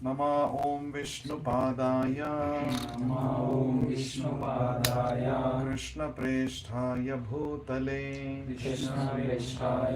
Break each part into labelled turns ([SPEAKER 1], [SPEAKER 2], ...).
[SPEAKER 1] Nama Om Vishnupadaya
[SPEAKER 2] Nama Om Vishnupadaya
[SPEAKER 1] Krishna Presthaya Bhutale
[SPEAKER 2] Krishna Himself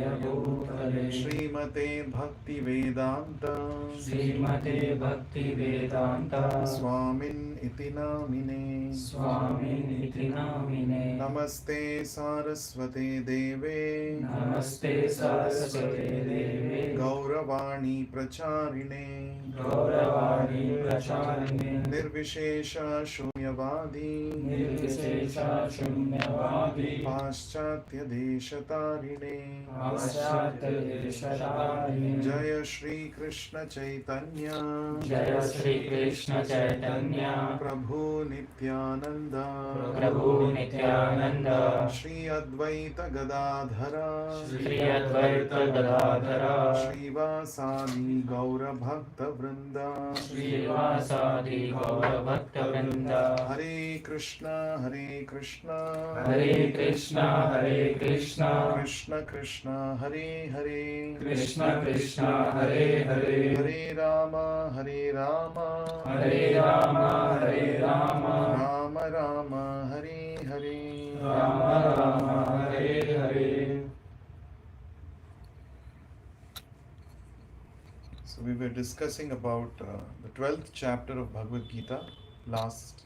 [SPEAKER 1] Srimate Bhakti Vedanta
[SPEAKER 2] Srimate Bhakti Vedanta
[SPEAKER 1] Swamin Iti Namine
[SPEAKER 2] Swamin iti namine
[SPEAKER 1] Namaste Saraswate Deve
[SPEAKER 2] Namaste Saraswate Deve
[SPEAKER 1] Gauravani Pracharine
[SPEAKER 2] Gauravani Pracharine
[SPEAKER 1] Nirvishesha Shunyavadi
[SPEAKER 2] Nirvishesha Shunyavadi
[SPEAKER 1] Paschatya Deshatarine
[SPEAKER 2] Paschatya Deshatarine
[SPEAKER 1] Jaya Shri Krishna Chaitanya
[SPEAKER 2] Jaya Shri Krishna Chaitanya
[SPEAKER 1] Prabhu Nityananda
[SPEAKER 2] Prabhu Nityananda
[SPEAKER 1] Shri Advaita Gadadhara
[SPEAKER 2] Shri Advaita Gadadhara
[SPEAKER 1] Shri Vasadi Gaura Bhakta Vrinda
[SPEAKER 2] Shri Vasadi Gaura Bhakta Vrinda
[SPEAKER 1] Hare Krishna Hare Krishna
[SPEAKER 2] Hare Krishna Hare Krishna
[SPEAKER 1] Krishna Krishna Hare Hare
[SPEAKER 2] Krishna Krishna Hare Hare
[SPEAKER 1] Hare Rama Hare Rama
[SPEAKER 2] Hare Rama Hare Rama
[SPEAKER 1] Rama Rama Hare Hare
[SPEAKER 2] Rama Rama Hare Hare.
[SPEAKER 1] So we were discussing about the 12th chapter of Bhagavad Gita last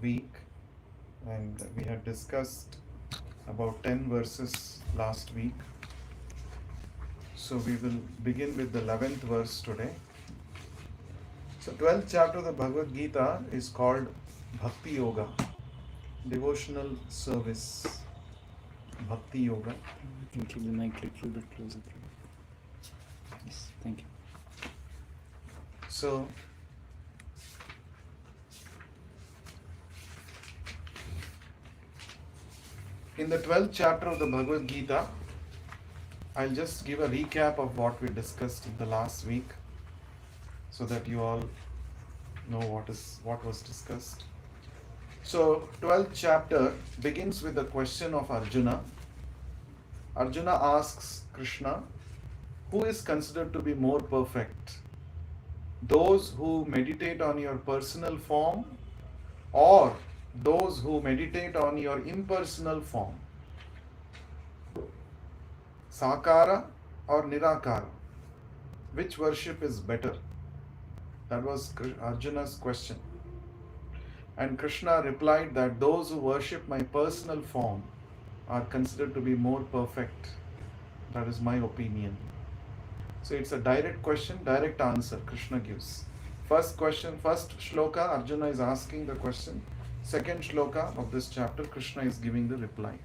[SPEAKER 1] week, and we had discussed about 10 verses last week. So we will begin with the 11th verse today. So 12th chapter of the Bhagavad Gita is called Bhakti Yoga, devotional service. Bhakti Yoga.
[SPEAKER 3] You can keep the mic a little bit closer. Yes, thank you.
[SPEAKER 1] So in the 12th chapter of the Bhagavad Gita, I'll just give a recap of what we discussed in the last week so that you all know what was discussed. So 12th chapter begins with the question of Arjuna. Arjuna asks Krishna, who is considered to be more perfect? Those who meditate on your personal form or those who meditate on your impersonal form? Sakara or Nirakara? Which worship is better? That was Arjuna's question. And Krishna replied that those who worship my personal form are considered to be more perfect. That is my opinion. So it's a direct question, direct answer Krishna gives. First question, first shloka, Arjuna is asking the question. Second shloka of this chapter, Krishna is giving the reply.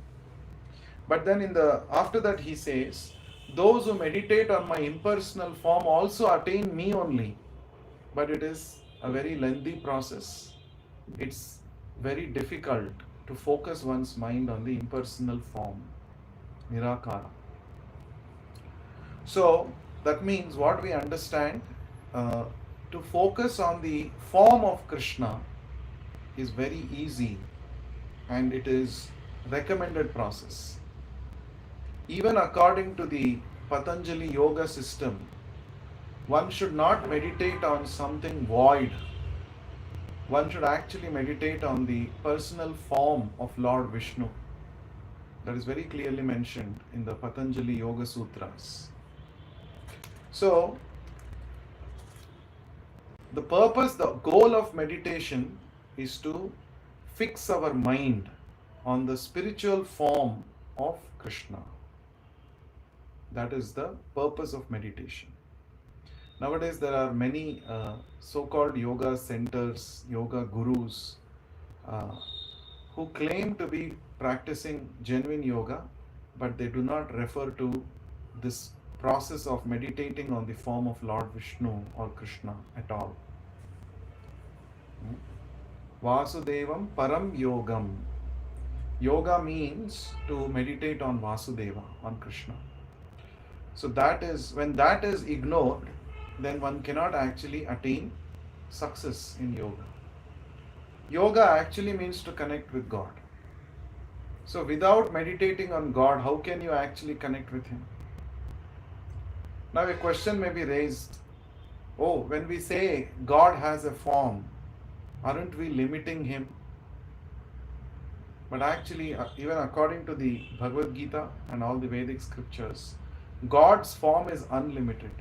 [SPEAKER 1] But then after that he says, those who meditate on my impersonal form also attain me only. But it is a very lengthy process. It's very difficult to focus one's mind on the impersonal form, Nirakara. So that means what we understand, to focus on the form of Krishna is very easy and it is recommended process. Even according to the Patanjali yoga system, one should not meditate on something void. One should actually meditate on the personal form of Lord Vishnu. That is very clearly mentioned in the Patanjali Yoga Sutras. So, the purpose, the goal of meditation is to fix our mind on the spiritual form of Krishna. That is the purpose of meditation. Nowadays there are many so-called yoga centers, yoga gurus who claim to be practicing genuine yoga, but they do not refer to this process of meditating on the form of Lord Vishnu or Krishna at all. Vasudevam Param Yogam. Yoga means to meditate on Vasudeva, on Krishna. So that is, when that is ignored, then one cannot actually attain success in yoga. Yoga actually means to connect with God. So without meditating on God, how can you actually connect with Him? Now a question may be raised, Oh, when we say God has a form, aren't we limiting him? But actually, even according to the Bhagavad Gita and all the Vedic scriptures, God's form is unlimited.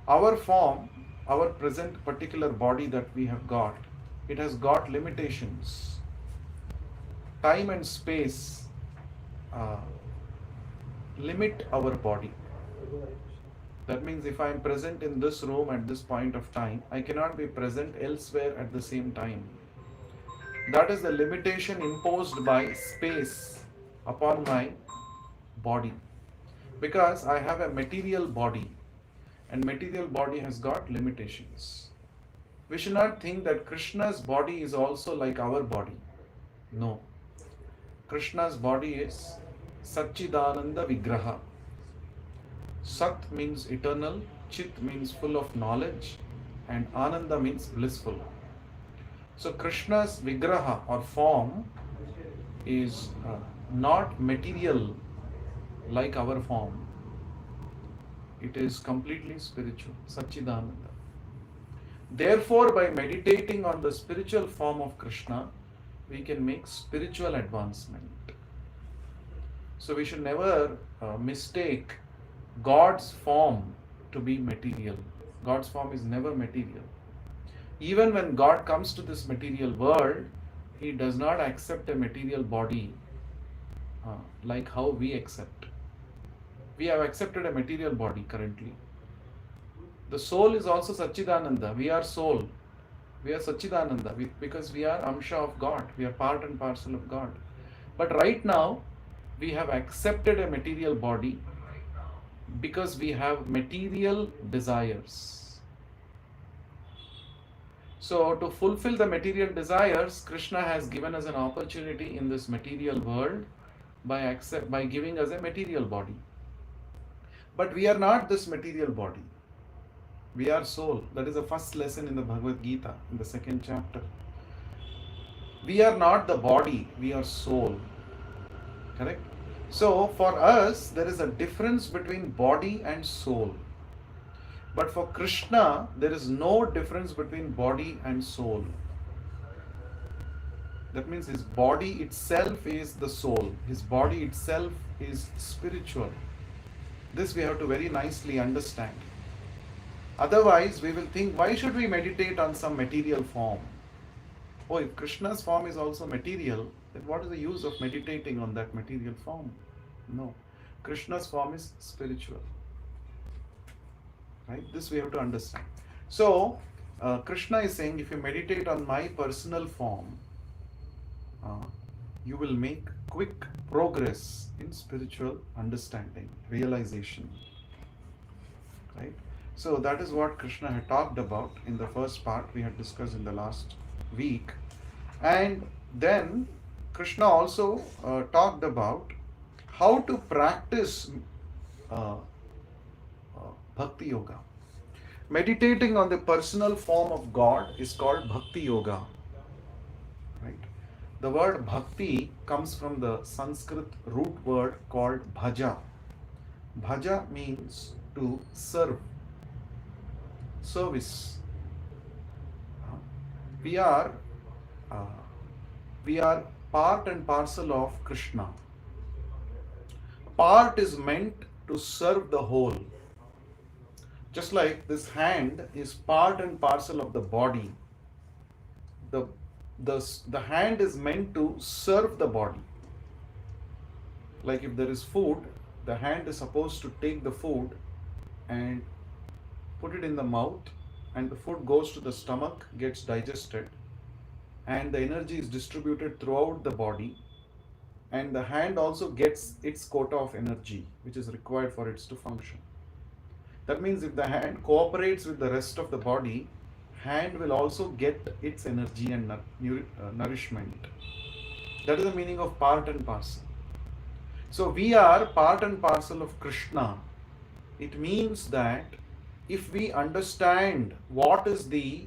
[SPEAKER 1] Our form, our present particular body that we have got, it has got limitations. Time and space uh, limit our body. That means if I am present in this room at this point of time, I cannot be present elsewhere at the same time. That is the limitation imposed by space upon my body. Because I have a material body, and material body has got limitations. We should not think that Krishna's body is also like our body. No. Krishna's body is Satchidananda Vigraha. Sat means eternal, Chit means full of knowledge, and Ananda means blissful. So Krishna's Vigraha or form is not material like our form. It is completely spiritual, Satchidananda. Therefore, by meditating on the spiritual form of Krishna, we can make spiritual advancement. So we should never mistake God's form to be material. God's form is never material. Even when God comes to this material world, He does not accept a material body like how we accept. We have accepted a material body currently. The soul is also Satchidananda. We are soul. We are Satchidananda because we are Amsha of God. We are part and parcel of God. But right now, we have accepted a material body because we have material desires. So to fulfill the material desires, Krishna has given us an opportunity in this material world by giving us a material body. But we are not this material body. We are soul. That is the first lesson in the Bhagavad Gita, in the second chapter. We are not the body, we are soul. Correct? So for us, there is a difference between body and soul. But for Krishna, there is no difference between body and soul. That means his body itself is the soul. His body itself is spiritual. This we have to very nicely understand. Otherwise, we will think, why should we meditate on some material form? Oh, if Krishna's form is also material, then what is the use of meditating on that material form? No. Krishna's form is spiritual. Right? This we have to understand. So, Krishna is saying, if you meditate on my personal form, you will make quick progress in spiritual understanding, realization. Right? So that is what Krishna had talked about in the first part we had discussed in the last week. And then Krishna also talked about how to practice Bhakti Yoga. Meditating on the personal form of God is called Bhakti Yoga. Right? The word Bhakti comes from the Sanskrit root word called Bhaja. Bhaja means to serve. Service. We are part and parcel of Krishna. Part is meant to serve the whole. Just like this hand is part and parcel of the body. The hand is meant to serve the body. Like if there is food, the hand is supposed to take the food and put it in the mouth, and the food goes to the stomach, gets digested, and the energy is distributed throughout the body, and the hand also gets its quota of energy which is required for it to function. That means if the hand cooperates with the rest of the body, hand will also get its energy and nourishment. That is the meaning of part and parcel. So we are part and parcel of Krishna. It means that if we understand what is the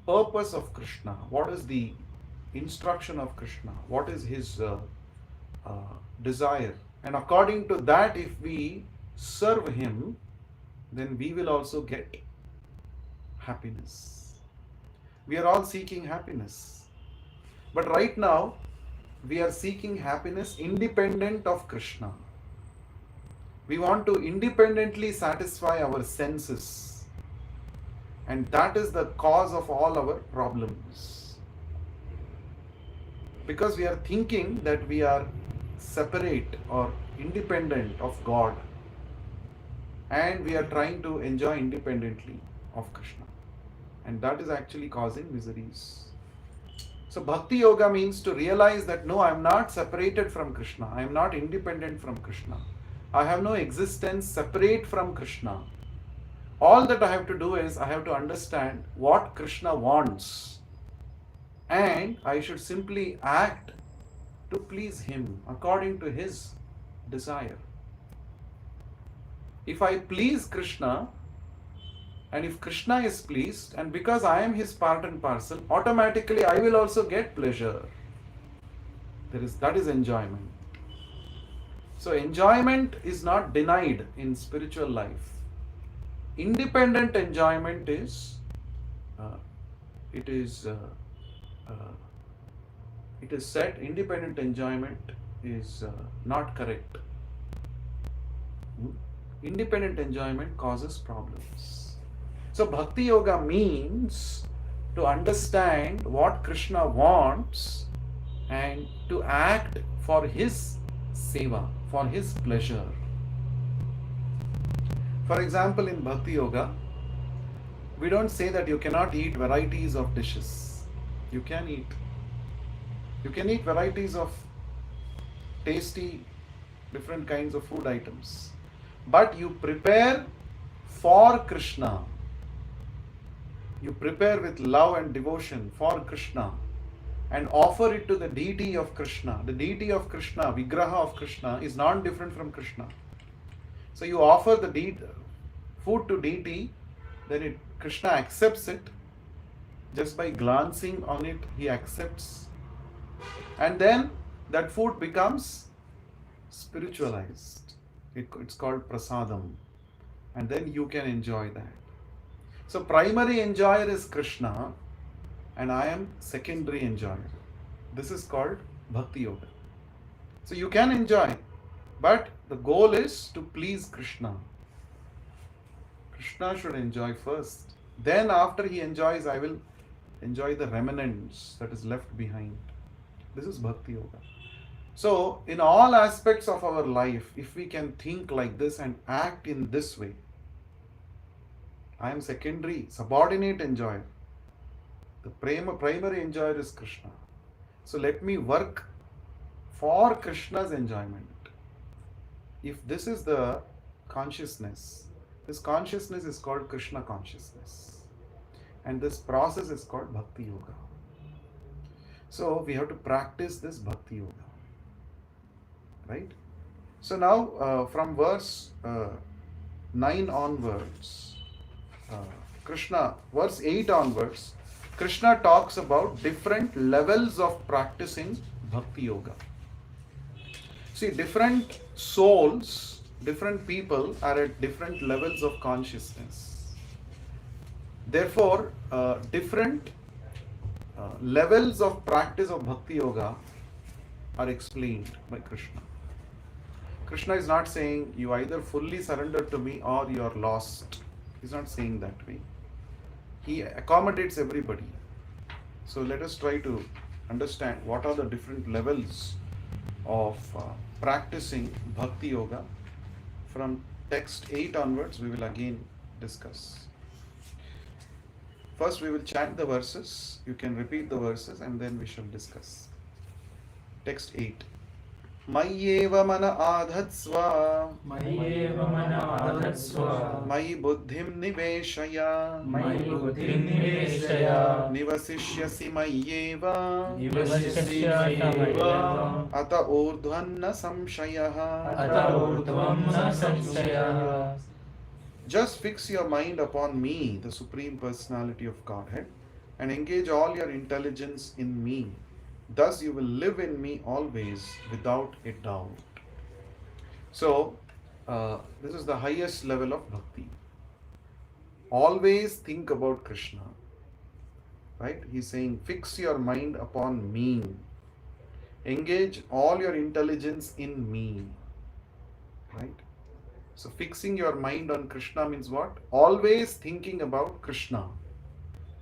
[SPEAKER 1] purpose of Krishna, what is the instruction of Krishna, what is his desire, and according to that if we serve him, then we will also get happiness. We are all seeking happiness. But right now, we are seeking happiness independent of Krishna. We want to independently satisfy our senses. And that is the cause of all our problems. Because we are thinking that we are separate or independent of God. And we are trying to enjoy independently of Krishna. And that is actually causing miseries. So Bhakti Yoga means to realize that no, I am not separated from Krishna. I am not independent from Krishna. I have no existence separate from Krishna. All that I have to do is I have to understand what Krishna wants. And I should simply act to please him according to his desire. If I please Krishna, and if Krishna is pleased, and because I am his part and parcel, automatically I will also get pleasure. That is enjoyment. So enjoyment is not denied in spiritual life. Independent enjoyment is it is said independent enjoyment is not correct. Independent enjoyment causes problems. So Bhakti Yoga means to understand what Krishna wants and to act for his seva, for his pleasure. For example, in Bhakti Yoga, we don't say that you cannot eat varieties of dishes. You can eat. You can eat varieties of tasty, different kinds of food items. But you prepare for Krishna. You prepare with love and devotion for Krishna and offer it to the deity of Krishna. The deity of Krishna, Vigraha of Krishna, is not different from Krishna. So you offer the food to deity, then Krishna accepts it. Just by glancing on it, he accepts. And then that food becomes spiritualized. It's called prasadam. And then you can enjoy that. So primary enjoyer is Krishna and I am secondary enjoyer. This is called Bhakti Yoga. So you can enjoy, but the goal is to please Krishna. Krishna should enjoy first. Then after he enjoys, I will enjoy the remnants that is left behind. This is Bhakti Yoga. So in all aspects of our life, if we can think like this and act in this way, I am secondary, subordinate enjoyer. The primary enjoyer is Krishna. So let me work for Krishna's enjoyment. If this is the consciousness, this consciousness is called Krishna consciousness. And this process is called Bhakti Yoga. So we have to practice this Bhakti Yoga. Right? So now from verse 9 onwards, Krishna, verse 8 onwards, Krishna talks about different levels of practicing Bhakti Yoga. See, different souls, different people are at different levels of consciousness. Therefore, different levels of practice of Bhakti Yoga are explained by Krishna. Krishna is not saying you either fully surrender to me or you are lost. He's not saying that way. He accommodates everybody. So let us try to understand what are the different levels of practicing Bhakti Yoga. From text 8 onwards, we will again discuss. First, we will chant the verses. You can repeat the verses and then we shall discuss. Text 8. Mayyeva mana adhatsva
[SPEAKER 2] मय्येव मन आधत्स्व
[SPEAKER 1] Mayi buddhim niveshaya
[SPEAKER 2] मयि बुद्धिं निवेशय
[SPEAKER 1] Nivasishyasi mayyeva
[SPEAKER 2] निवसिष्यामि
[SPEAKER 1] Ata urdhvanna samshayaha.
[SPEAKER 2] अत ऊर्ध्वं न संशयः.
[SPEAKER 1] Just fix your mind upon me, the Supreme Personality of Godhead, and engage all your intelligence in me. Thus you will live in me always without a doubt. So, this is the highest level of bhakti. always think about Krishna. Right? He's saying, fix your mind upon me. Engage all your intelligence in me. Right? So fixing your mind on Krishna means what? Always thinking about Krishna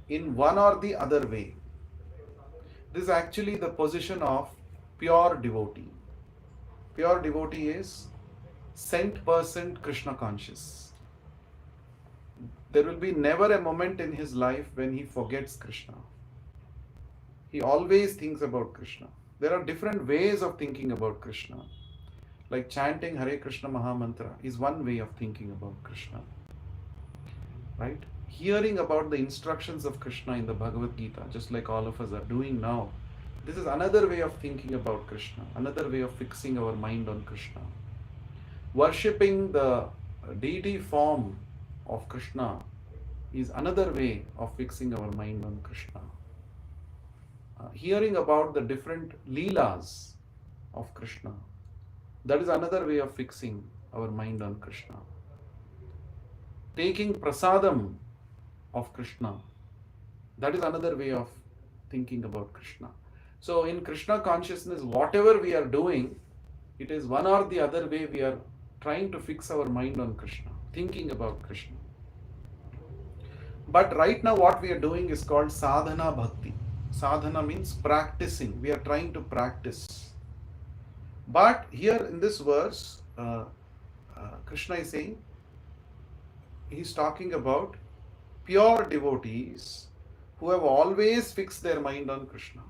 [SPEAKER 1] in one or the other way. This is actually the position of pure devotee. Pure devotee is 100% Krishna conscious. There will be never a moment in his life when he forgets Krishna. He always thinks about Krishna. There are different ways of thinking about Krishna. Like chanting Hare Krishna Mahamantra is one way of thinking about Krishna. Right? Hearing about the instructions of Krishna in the Bhagavad Gita, just like all of us are doing now, this is another way of thinking about Krishna, another way of fixing our mind on Krishna. Worshipping the deity form of Krishna is another way of fixing our mind on Krishna. Hearing about the different leelas of Krishna, that is another way of fixing our mind on Krishna. Taking prasadam of Krishna, that is another way of thinking about Krishna. So in Krishna consciousness, whatever we are doing, it is one or the other way we are trying to fix our mind on Krishna, thinking about Krishna. But right now what we are doing is called sadhana bhakti. Sadhana means practicing. We are trying to practice. But here in this verse, Krishna is saying, he's talking about pure devotees who have always fixed their mind on Krishna.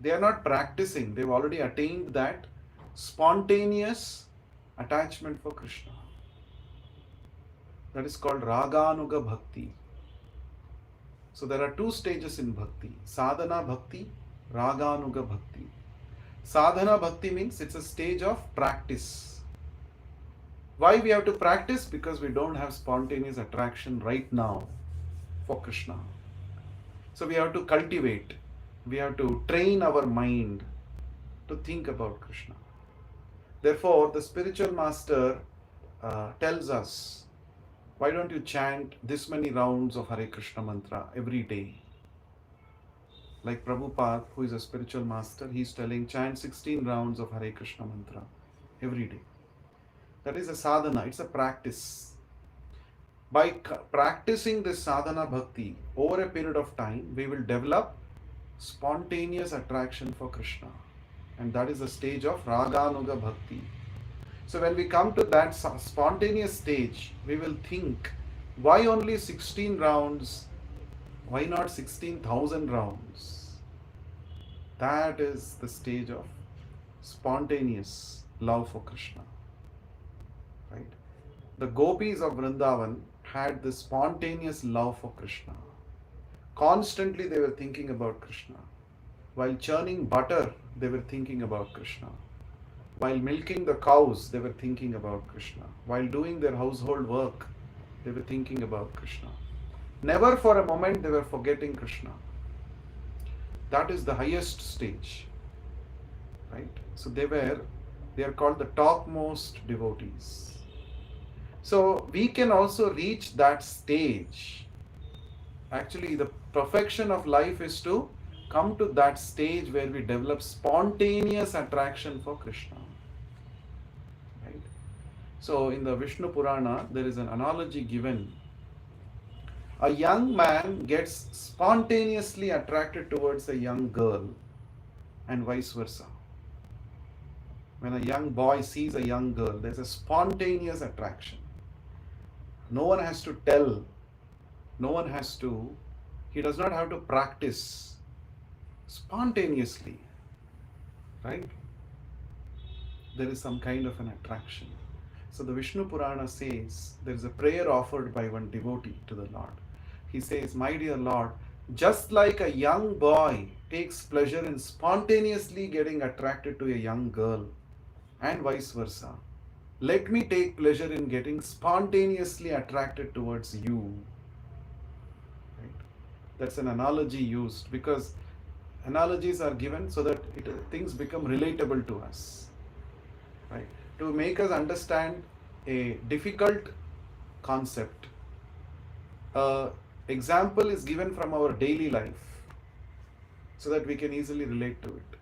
[SPEAKER 1] They are not practicing. They've already attained that spontaneous attachment for Krishna. That is called raganuga bhakti. So there are two stages in bhakti: sadhana bhakti, raganuga bhakti. Sadhana bhakti means it's a stage of practice. Why we have to practice? Because we don't have spontaneous attraction right now for Krishna. So we have to cultivate, we have to train our mind to think about Krishna. Therefore, the spiritual master tells us, why don't you chant this many rounds of Hare Krishna mantra every day? Like Prabhupada, who is a spiritual master, he is telling, chant 16 rounds of Hare Krishna mantra every day. That is a sadhana, it's a practice. By practicing this sadhana bhakti over a period of time, we will develop spontaneous attraction for Krishna. And that is the stage of raganuga bhakti. So when we come to that spontaneous stage, we will think, why only 16 rounds? Why not 16,000 rounds? That is the stage of spontaneous love for Krishna. Right? The gopis of Vrindavan had this spontaneous love for Krishna. Constantly they were thinking about Krishna. While churning butter, they were thinking about Krishna. While milking the cows, they were thinking about Krishna. While doing their household work, they were thinking about Krishna. Never for a moment they were forgetting Krishna. That is the highest stage. Right? So they are called the topmost devotees. So we can also reach that stage. Actually, the perfection of life is to come to that stage where we develop spontaneous attraction for Krishna. Right? So in the Vishnu Purana, there is an analogy given. A young man gets spontaneously attracted towards a young girl and vice versa. When a young boy sees a young girl, there's a spontaneous attraction. No one has to tell. He does not have to practice. Spontaneously, right? There is some kind of an attraction. So the Vishnu Purana says there is a prayer offered by one devotee to the Lord. He says, my dear Lord, just like a young boy takes pleasure in spontaneously getting attracted to a young girl and vice versa, let me take pleasure in getting spontaneously attracted towards you. Right? That's an analogy used because analogies are given so that things become relatable to us. Right? To make us understand a difficult concept, example is given from our daily life so that we can easily relate to it.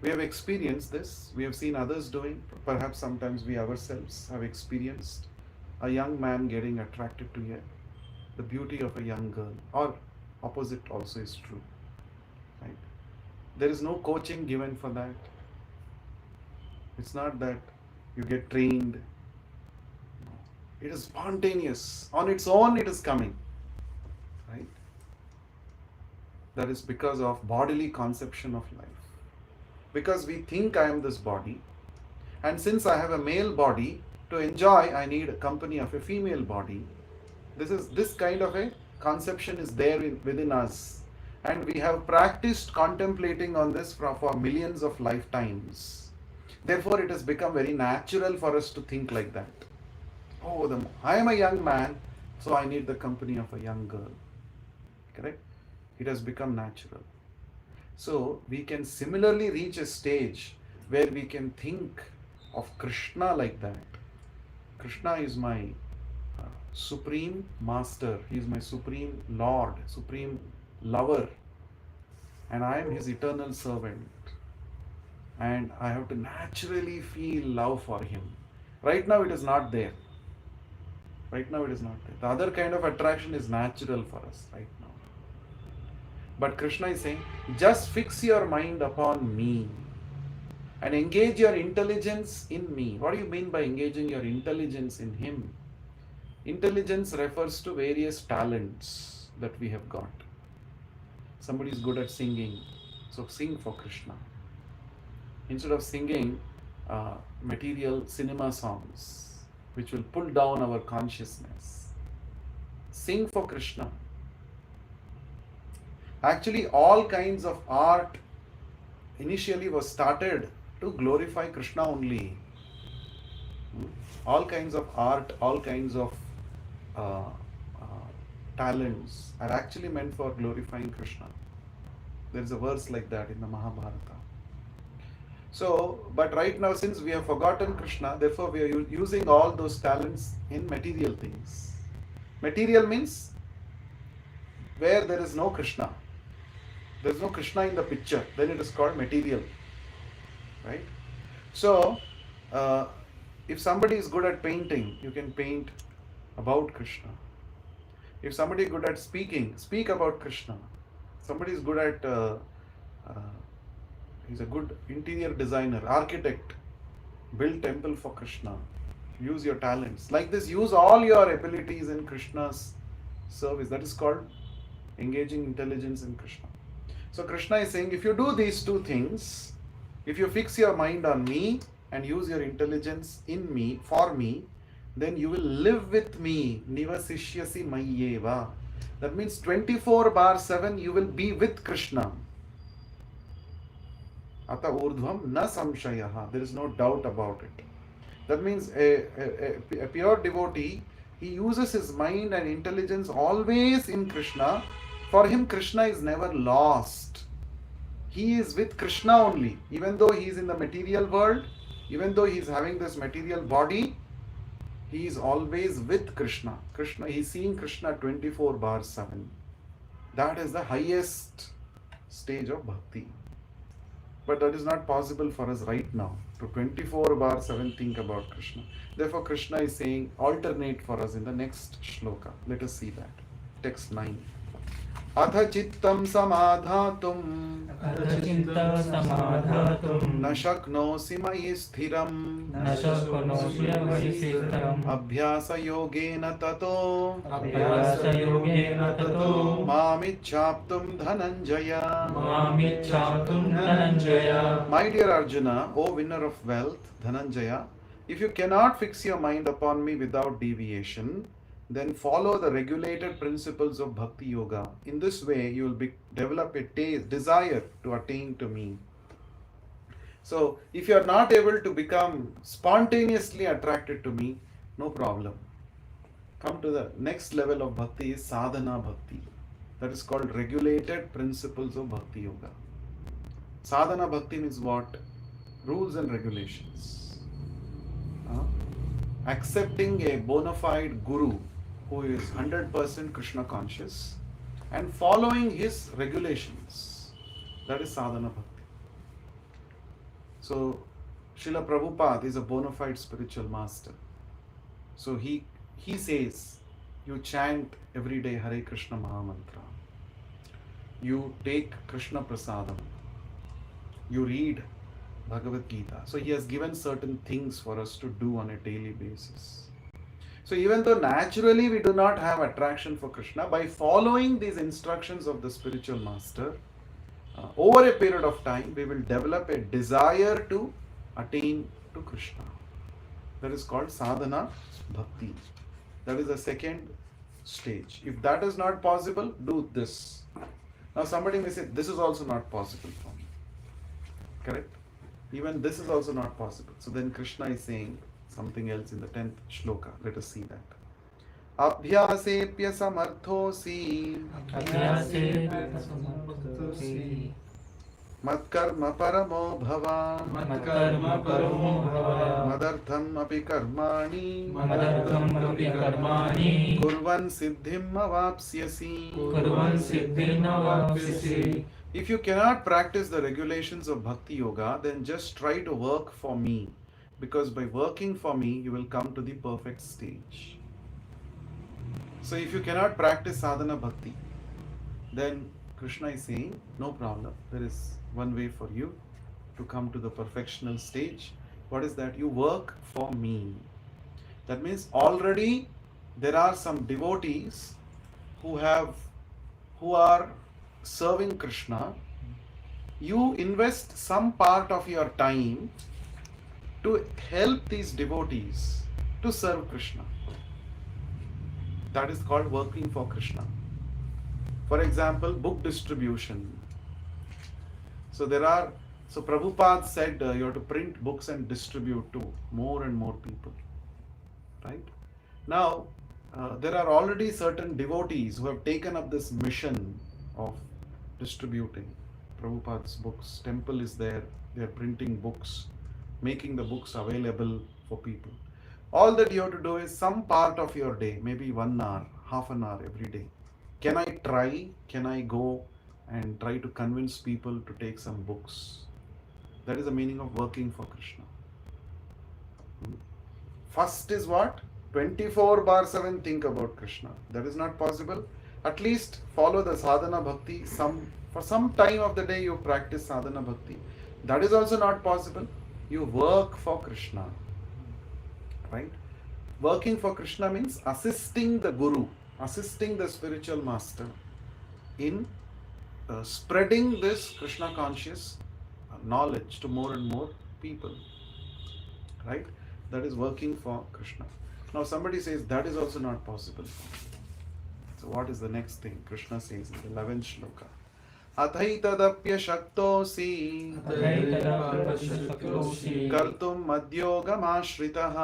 [SPEAKER 1] We have experienced this, we have seen others doing, perhaps sometimes we ourselves have experienced a young man getting attracted to the beauty of a young girl, or opposite also is true. Right? There is no coaching given for that. It's not that you get trained. It is spontaneous. On its own it is coming. Right? That is because of bodily conception of life. Because we think I am this body, and since I have a male body, to enjoy I need a company of a female body. This kind of a conception is there within us, and we have practiced contemplating on this for millions of lifetimes. Therefore it has become very natural for us to think like that. Oh, I am a young man, so I need the company of a young girl. Correct? It has become natural. So we can similarly reach a stage where we can think of Krishna like that. Krishna is my supreme master. He is my supreme Lord, supreme lover, and I am his eternal servant. And I have to naturally feel love for him. Right now it is not there. Right now it is not there. The other kind of attraction is natural for us right now. But Krishna is saying, just fix your mind upon me and engage your intelligence in me. What do you mean by engaging your intelligence in him? Intelligence refers to various talents that we have got. Somebody is good at singing, so sing for Krishna. Instead of singing material cinema songs, which will pull down our consciousness, sing for Krishna. Actually, all kinds of art initially was started to glorify Krishna only. All kinds of art, all kinds of talents are actually meant for glorifying Krishna. There is a verse like that in the Mahabharata. So, but right now, since we have forgotten Krishna, therefore we are using all those talents in material things. Material means where there is no Krishna. There is no Krishna in the picture, then it is called material. Right? So, if somebody is good at painting, you can paint about Krishna. If somebody is good at speaking, speak about Krishna. Somebody is good at, he's a good interior designer, architect, build temple for Krishna. Use your talents. Like this, use all your abilities in Krishna's service. That is called engaging intelligence in Krishna. So Krishna is saying, if you do these two things, if you fix your mind on me and use your intelligence in me, for me, then you will live with me. Nivasishyasi mayyeva. That means 24/7 you will be with Krishna. Ata urdhvam na samshayaha. There is no doubt about it. That means a pure devotee, he uses his mind and intelligence always in Krishna. For him, Krishna is never lost. He is with Krishna only. Even though he is in the material world, even though he is having this material body, he is always with Krishna. He is seeing Krishna 24/7. That is the highest stage of bhakti. But that is not possible for us right now, to 24/7 think about Krishna. Therefore, Krishna is saying, alternate for us in the next shloka. Let us see that. Text 9. अथ चित्तं समाधातुं न शक्नोषि मयि स्थिरम् अभ्यासयोगेन ततो मामिच्छाप्तुं Dhananjay. My dear Arjuna, O winner of wealth, Dhananjaya, if you cannot fix your mind upon me without deviation, then follow the regulated principles of Bhakti Yoga. In this way, you will develop a desire to attain to me. So, if you are not able to become spontaneously attracted to me, no problem. Come to the next level of Bhakti is Sadhana Bhakti. That is called regulated principles of Bhakti Yoga. Sadhana Bhakti means what? Rules and regulations. Accepting a bona fide guru who is 100% Krishna conscious and following his regulations. That is sadhana bhakti. So, Srila Prabhupada is a bona fide spiritual master. So he says, you chant every day Hare Krishna Mahamantra. You take Krishna Prasadam. You read Bhagavad Gita. So he has given certain things for us to do on a daily basis. So even though naturally we do not have attraction for Krishna, by following these instructions of the spiritual master, over a period of time, we will develop a desire to attain to Krishna. That is called sadhana bhakti. That is the second stage. If that is not possible, do this. Now somebody may say, this is also not possible for me. Correct? Even this is also not possible. So then Krishna is saying something else in the 10th shloka. Let us see that. Abhyasepya samarthosi matkarma paramo bhava madartham api karmani kurvan siddhim avapsyasi. If you cannot practice the regulations of bhakti yoga, then just try to work for me, because by working for me you will come to the perfect stage. So if you cannot practice sadhana bhakti, then Krishna is saying, no problem, there is one way for you to come to the perfectional stage. What is that? You work for me. That means already there are some devotees who are serving Krishna. You invest some part of your time to help these devotees to serve Krishna. That is called working for Krishna. For example, book distribution. So Prabhupada said you have to print books and distribute to more and more people. Right? Now, there are already certain devotees who have taken up this mission of distributing Prabhupada's books. Temple is there, they are printing books, making the books available for people. All that you have to do is some part of your day, maybe 1 hour, half an hour every day. Can I go and try to convince people to take some books? That is the meaning of working for Krishna. First is what? 24/7 think about Krishna. That is not possible. At least follow the sadhana bhakti. For some time of the day you practice sadhana bhakti. That is also not possible. You work for Krishna. Right? Working for Krishna means assisting the Guru, assisting the spiritual master in spreading this Krishna conscious knowledge to more and more people. Right? That is working for Krishna. Now somebody says that is also not possible. So what is the next thing? Krishna says in the 11th shloka. Athaitadapya shaktosi kartum madyogamashritah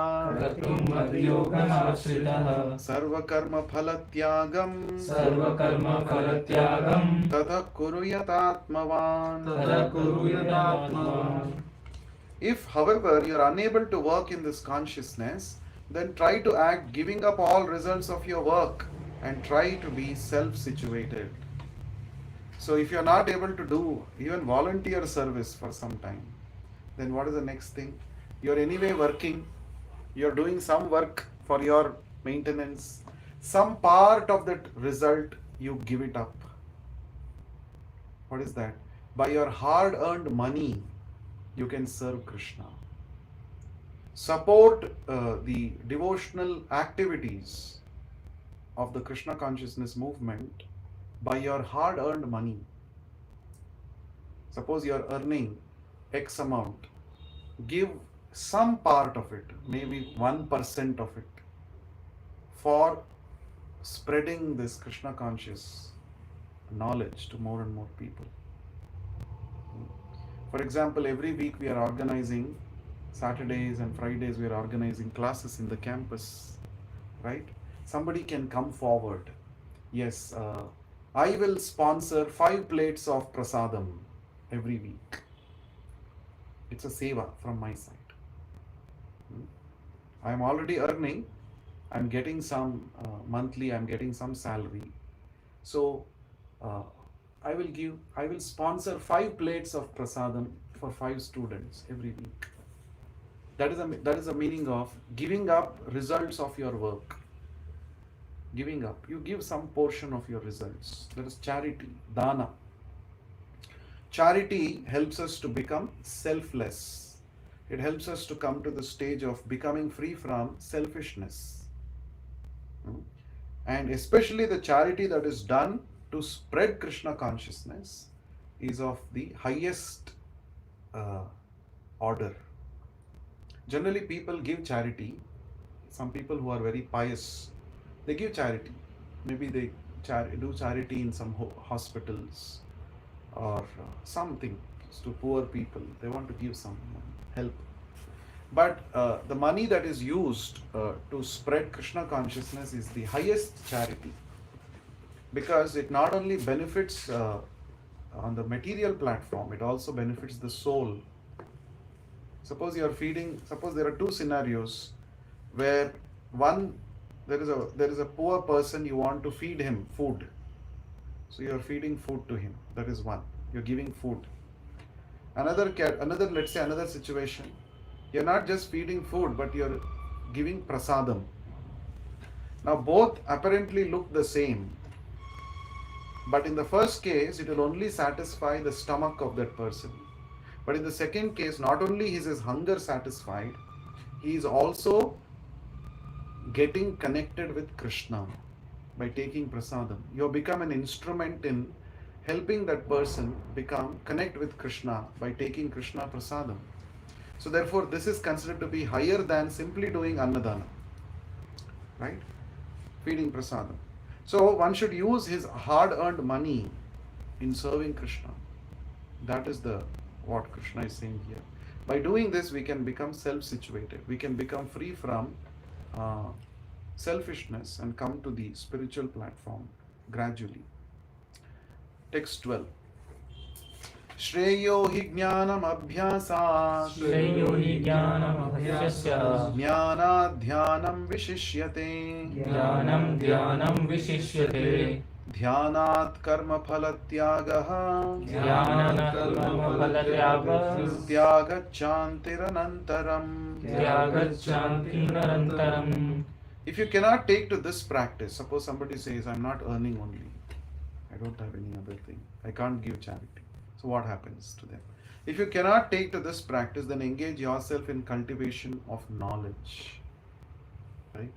[SPEAKER 1] sarva karma phalatyagam tatha kuruyat atmavan. If, however, you are unable to work in this consciousness, then try to act giving up all results of your work and try to be self-situated. So if you are not able to do even volunteer service for some time, then what is the next thing? You are anyway working, you are doing some work for your maintenance, some part of that result you give it up. What is that? By your hard-earned money, you can serve Krishna. Support the devotional activities of the Krishna consciousness movement by your hard-earned money. Suppose you are earning X amount. Give some part of it, maybe 1% of it, for spreading this Krishna conscious knowledge to more and more people. For example, every week we are organizing, Saturdays and Fridays we are organizing classes in the campus, right? Somebody can come forward. Yes, I will sponsor 5 plates of prasadam every week. It's a seva from my side. I am already earning. I'm getting some monthly, I'm getting some salary. So I will sponsor 5 plates of prasadam for 5 students every week. That is the meaning of giving up results of your work. Giving up. You give some portion of your results. That is charity, dana. Charity helps us to become selfless. It helps us to come to the stage of becoming free from selfishness. And especially the charity that is done to spread Krishna consciousness is of the highest order. Generally, people give charity. Some people who are very pious, they give charity. Maybe they do charity in some hospitals or something to poor people. They want to give some help. But the money that is used to spread Krishna consciousness is the highest charity, because it not only benefits on the material platform, it also benefits the soul. Suppose there are 2 scenarios where one, there is a poor person, you want to feed him food. So you are feeding food to him. That is one. You're giving food. Let's say another situation. You're not just feeding food, but you're giving prasadam. Now both apparently look the same. But in the first case, it will only satisfy the stomach of that person. But in the second case, not only is his hunger satisfied, he is also getting connected with Krishna by taking prasadam. You have become an instrument in helping that person connect with Krishna by taking Krishna prasadam. So therefore, this is considered to be higher than simply doing annadana, right? Feeding prasadam. So one should use his hard-earned money in serving Krishna. That is what Krishna is saying here. By doing this, we can become self-situated. We can become free from selfishness and come to the spiritual platform gradually. Text 12. Shreyo hi jnanam abhyasat
[SPEAKER 2] Shreyo hi jnanam abhyasya
[SPEAKER 1] jnanad dhyanam vishishyate
[SPEAKER 2] dhyanam vishishyate
[SPEAKER 1] ध्यानात् कर्म फल त्यागः
[SPEAKER 2] ध्यानात् कर्म फल त्यागः
[SPEAKER 1] त्यागच्चान्तिरनन्तरम्. If you cannot take to this practice, suppose somebody says, I'm not earning only, I don't have any other thing, I can't give charity. So what happens to them? If you cannot take to this practice, then engage yourself in cultivation of knowledge. Right?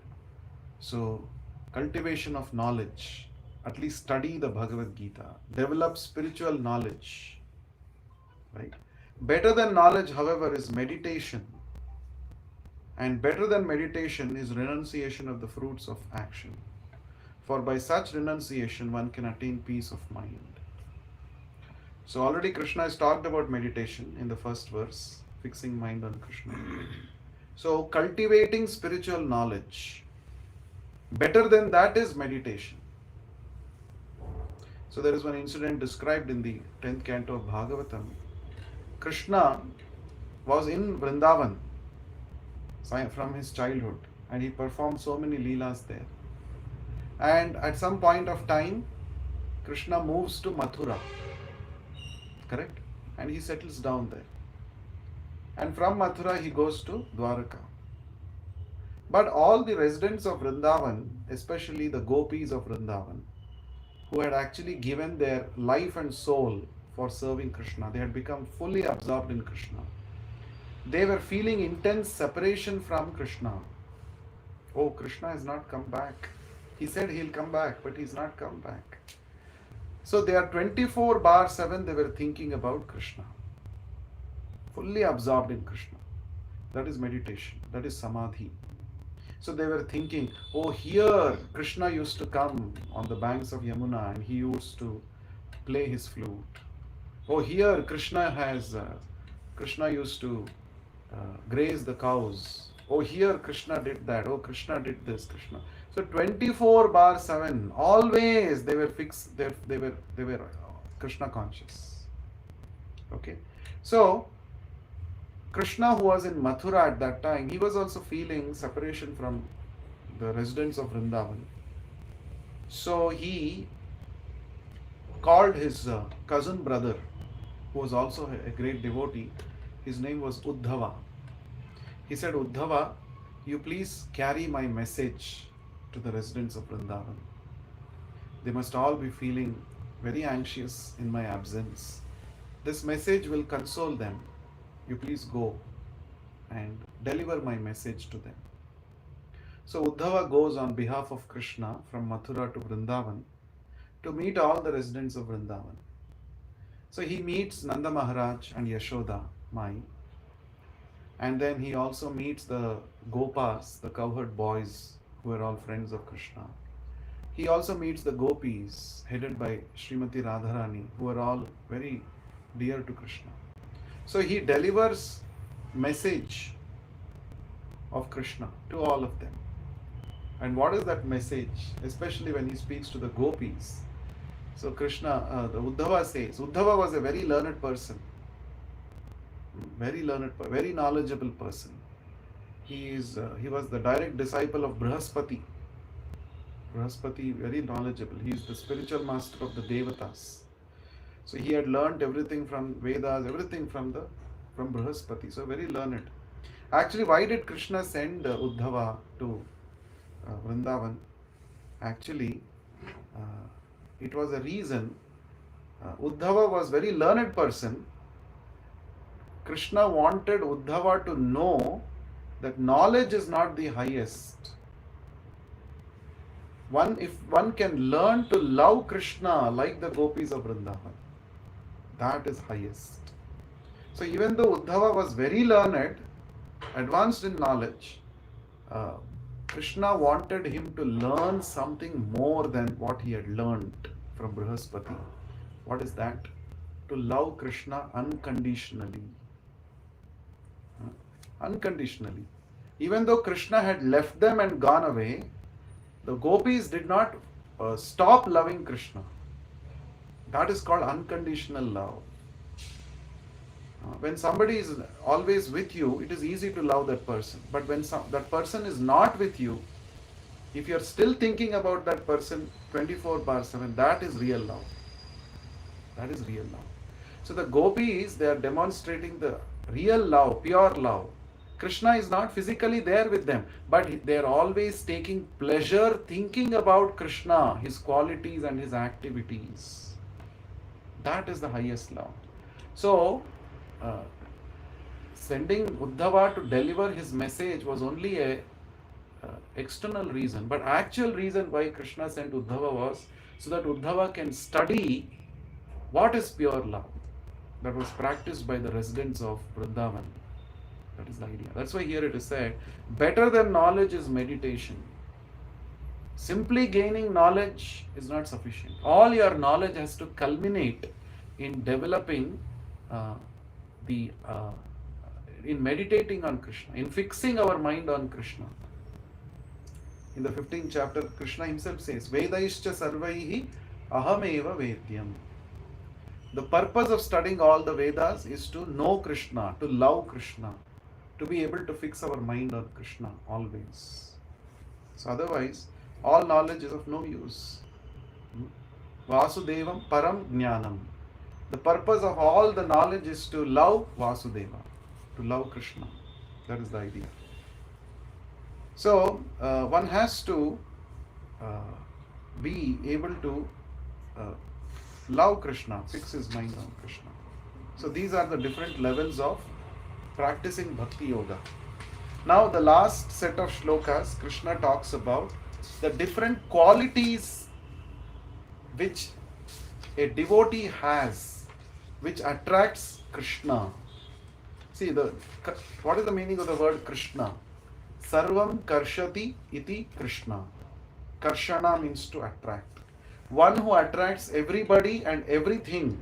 [SPEAKER 1] So, cultivation of knowledge. At least study the Bhagavad Gita. Develop spiritual knowledge. Right? Better than knowledge, however, is meditation. And better than meditation is renunciation of the fruits of action. For by such renunciation, one can attain peace of mind. So already Krishna has talked about meditation in the first verse, fixing mind on Krishna. So cultivating spiritual knowledge. Better than that is meditation. So there is one incident described in the 10th canto of Bhagavatam. Krishna was in Vrindavan from his childhood, and he performed so many leelas there. And at some point of time, Krishna moves to Mathura. Correct? And he settles down there. And from Mathura he goes to Dwaraka. But all the residents of Vrindavan, especially the gopis of Vrindavan, who had actually given their life and soul for serving Krishna, they had become fully absorbed in Krishna. They were feeling intense separation from Krishna. Oh, Krishna has not come back. He said he'll come back, but he's not come back. So they are 24/7, they were thinking about Krishna. Fully absorbed in Krishna. That is meditation. That is samadhi. So they were thinking, oh, here Krishna used to come on the banks of Yamuna and he used to play his flute. Oh, here Krishna used to graze the cows. Oh, here Krishna did that. Oh, Krishna did this. Krishna. So 24/7, always they were fixed. They were Krishna conscious. Okay. So Krishna, who was in Mathura at that time, he was also feeling separation from the residents of Vrindavan. So he called his cousin brother, who was also a great devotee. His name was Uddhava. He said, Uddhava, you please carry my message to the residents of Vrindavan. They must all be feeling very anxious in my absence. This message will console them. You please go and deliver my message to them. So Uddhava goes on behalf of Krishna from Mathura to Vrindavan to meet all the residents of Vrindavan. So he meets Nanda Maharaj and Yashoda Mai, and then he also meets the Gopas, the cowherd boys who are all friends of Krishna. He also meets the Gopis headed by Srimati Radharani, who are all very dear to Krishna. So he delivers message of Krishna to all of them. And what is that message? Especially when he speaks to the Gopis. So Krishna, the Uddhava says, Uddhava was a very learned person, very knowledgeable person. He was the direct disciple of Brihaspati. Brihaspati, very knowledgeable. He is the spiritual master of the Devatas. So he had learnt everything from Vedas, everything from Brihaspati. So very learned. Actually, why did Krishna send Uddhava to Vrindavan? Actually, it was a reason. Uddhava was very learned person. Krishna wanted Uddhava to know that knowledge is not the highest. If one can learn to love Krishna like the gopis of Vrindavan, that is highest. So even though Uddhava was very learned, advanced in knowledge, Krishna wanted him to learn something more than what he had learned from Brihaspati. What is that? To love Krishna unconditionally. Unconditionally. Even though Krishna had left them and gone away, the gopis did not stop loving Krishna. That is called unconditional love. When somebody is always with you, it is easy to love that person. But when that person is not with you, if you are still thinking about that person 24/7, that is real love. That is real love. So the gopis, they are demonstrating the real love, pure love. Krishna is not physically there with them, but they are always taking pleasure thinking about Krishna, his qualities and his activities. That is the highest love. So, sending Uddhava to deliver his message was only a external reason, but actual reason why Krishna sent Uddhava was so that Uddhava can study what is pure love that was practiced by the residents of Vrindavan. That is the idea. That's why here it is said, better than knowledge is meditation. Simply gaining knowledge is not sufficient. All your knowledge has to culminate in developing in meditating on Krishna, in fixing our mind on Krishna. In the 15th chapter, Krishna himself says, Vedaischa sarvaihi ahameva vedyam. The purpose of studying all the Vedas is to know Krishna, to love Krishna, to be able to fix our mind on Krishna always. So otherwise, all knowledge is of no use. Vasudevam param jnanam. The purpose of all the knowledge is to love Vasudeva, to love Krishna. That is the idea. So, one has to be able to love Krishna, fix his mind on Krishna. So, these are the different levels of practicing Bhakti Yoga. Now, the last set of shlokas, Krishna talks about the different qualities which a devotee has, which attracts Krishna. See, what is the meaning of the word Krishna? Sarvam karshati iti Krishna. Karshana means to attract. One who attracts everybody and everything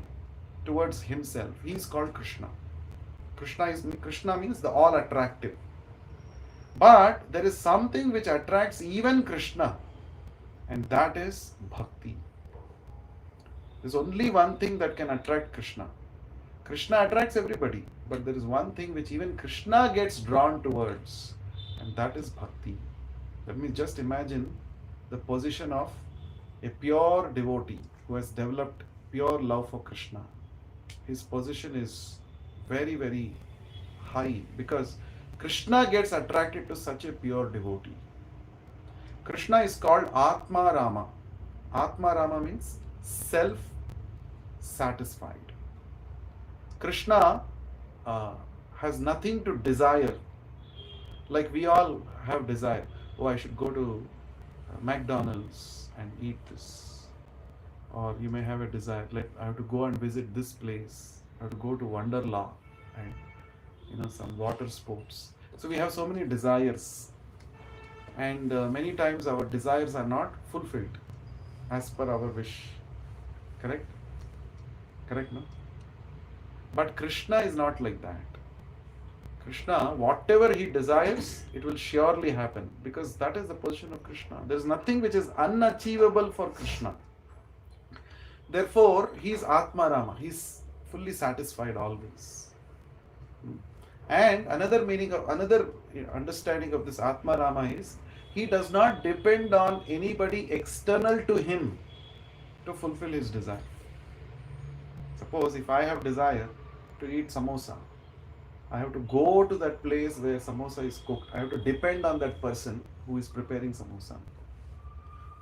[SPEAKER 1] towards himself. He is called Krishna. Krishna means the all attractive. But there is something which attracts even Krishna, and that is bhakti. There is only one thing that can attract Krishna. Krishna attracts everybody, but there is one thing which even Krishna gets drawn towards, and that is bhakti. Let me just imagine the position of a pure devotee who has developed pure love for Krishna. His position is very, very high because Krishna gets attracted to such a pure devotee. Krishna is called Atma Rama. Atma Rama means self satisfied. Krishna has nothing to desire. Like we all have desire. Oh, I should go to McDonald's and eat this. Or you may have a desire, like I have to go and visit this place. I have to go to Wonderla and some water sports. So we have so many desires, and many times our desires are not fulfilled as per our wish. Correct? Correct, no? But Krishna is not like that. Krishna, whatever he desires, it will surely happen because that is the position of Krishna. There is nothing which is unachievable for Krishna. Therefore, he is Atma Rama. He is fully satisfied always. And another understanding of this Atma Rama is he does not depend on anybody external to him to fulfill his desire. Suppose if I have desire to eat samosa, I have to go to that place where samosa is cooked. I have to depend on that person who is preparing samosa.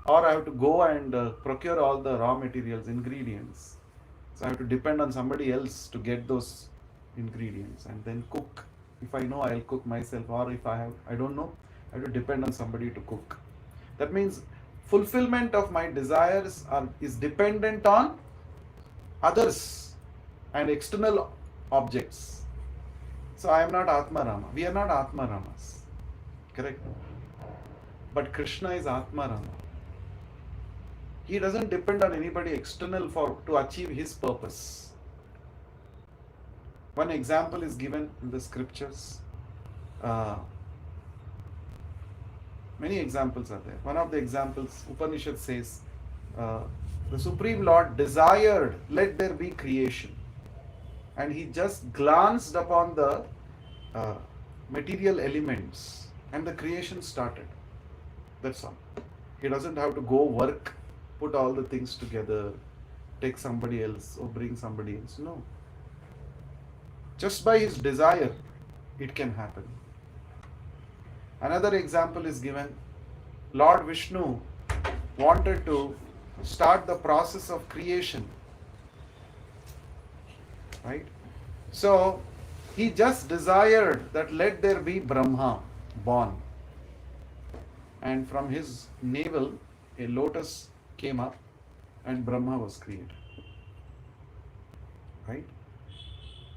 [SPEAKER 1] Or I have to go and procure all the raw materials, ingredients. So I have to depend on somebody else to get those ingredients and then cook. If I know, I'll cook myself, or if I don't know, I have to depend on somebody to cook. That means fulfillment of my desires is dependent on others and external objects. So I am not Atma Rama. We are not Atma Ramas. Correct? But Krishna is Atma Rama. He doesn't depend on anybody external to achieve his purpose. One example is given in the scriptures. Many examples are there. One of the examples, Upanishad says, the Supreme Lord desired, let there be creation. And he just glanced upon the material elements and the creation started. That's all. He doesn't have to go work, put all the things together, take somebody else or bring somebody else. No. Just by his desire, it can happen. Another example is given. Lord Vishnu wanted to start the process of creation. Right? So, he just desired that let there be Brahma born. And from his navel, a lotus came up and Brahma was created. Right?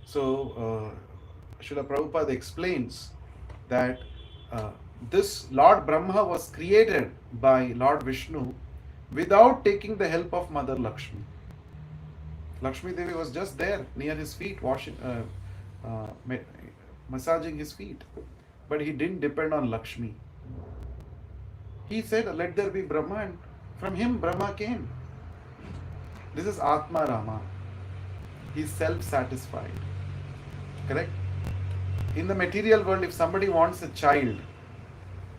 [SPEAKER 1] So, Srila Prabhupada explains that this Lord Brahma was created by Lord Vishnu without taking the help of Mother Lakshmi. Lakshmi Devi was just there near his feet, massaging his feet. But he didn't depend on Lakshmi. He said, let there be Brahma, and from him Brahma came. This is Atma Rama. He is self-satisfied. Correct? In the material world, if somebody wants a child,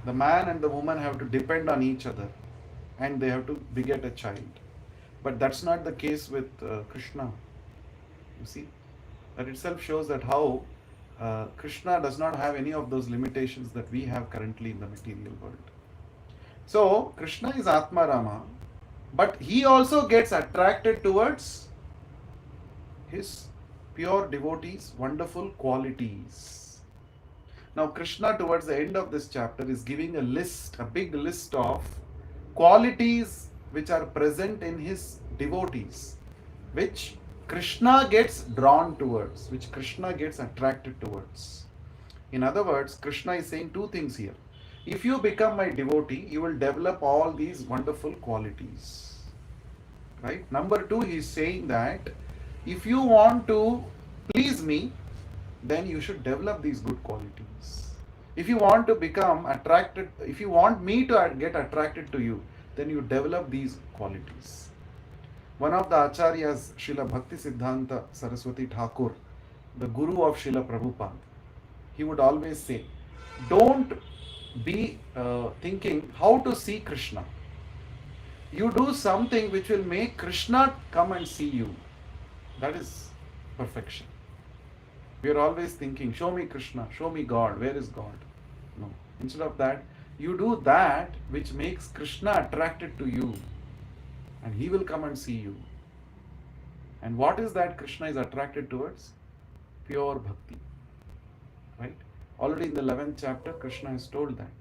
[SPEAKER 1] the man and the woman have to depend on each other and they have to beget a child. But that's not the case with Krishna. You see, that itself shows that how Krishna does not have any of those limitations that we have currently in the material world. So, Krishna is Atma Rama, but he also gets attracted towards his pure devotees' wonderful qualities. Now, Krishna towards the end of this chapter is giving a big list of qualities which are present in his devotees, which Krishna gets drawn towards, which Krishna gets attracted towards. In other words, Krishna is saying two things here. If you become my devotee, you will develop all these wonderful qualities. Right? Number two, he is saying that if you want to please me, then you should develop these good qualities. If you want to become attracted, if you want me to get attracted to you, then you develop these qualities. One of the acharyas, Srila Bhakti Siddhanta Saraswati Thakur, the guru of Srila Prabhupada, he would always say, don't be thinking how to see Krishna. You do something which will make Krishna come and see you. That is perfection. We are always thinking, show me Krishna, show me God, where is God? No. Instead of that, you do that which makes Krishna attracted to you, and he will come and see you. And what is that Krishna is attracted towards? Pure bhakti. Right? Already in the 11th chapter, Krishna has told that.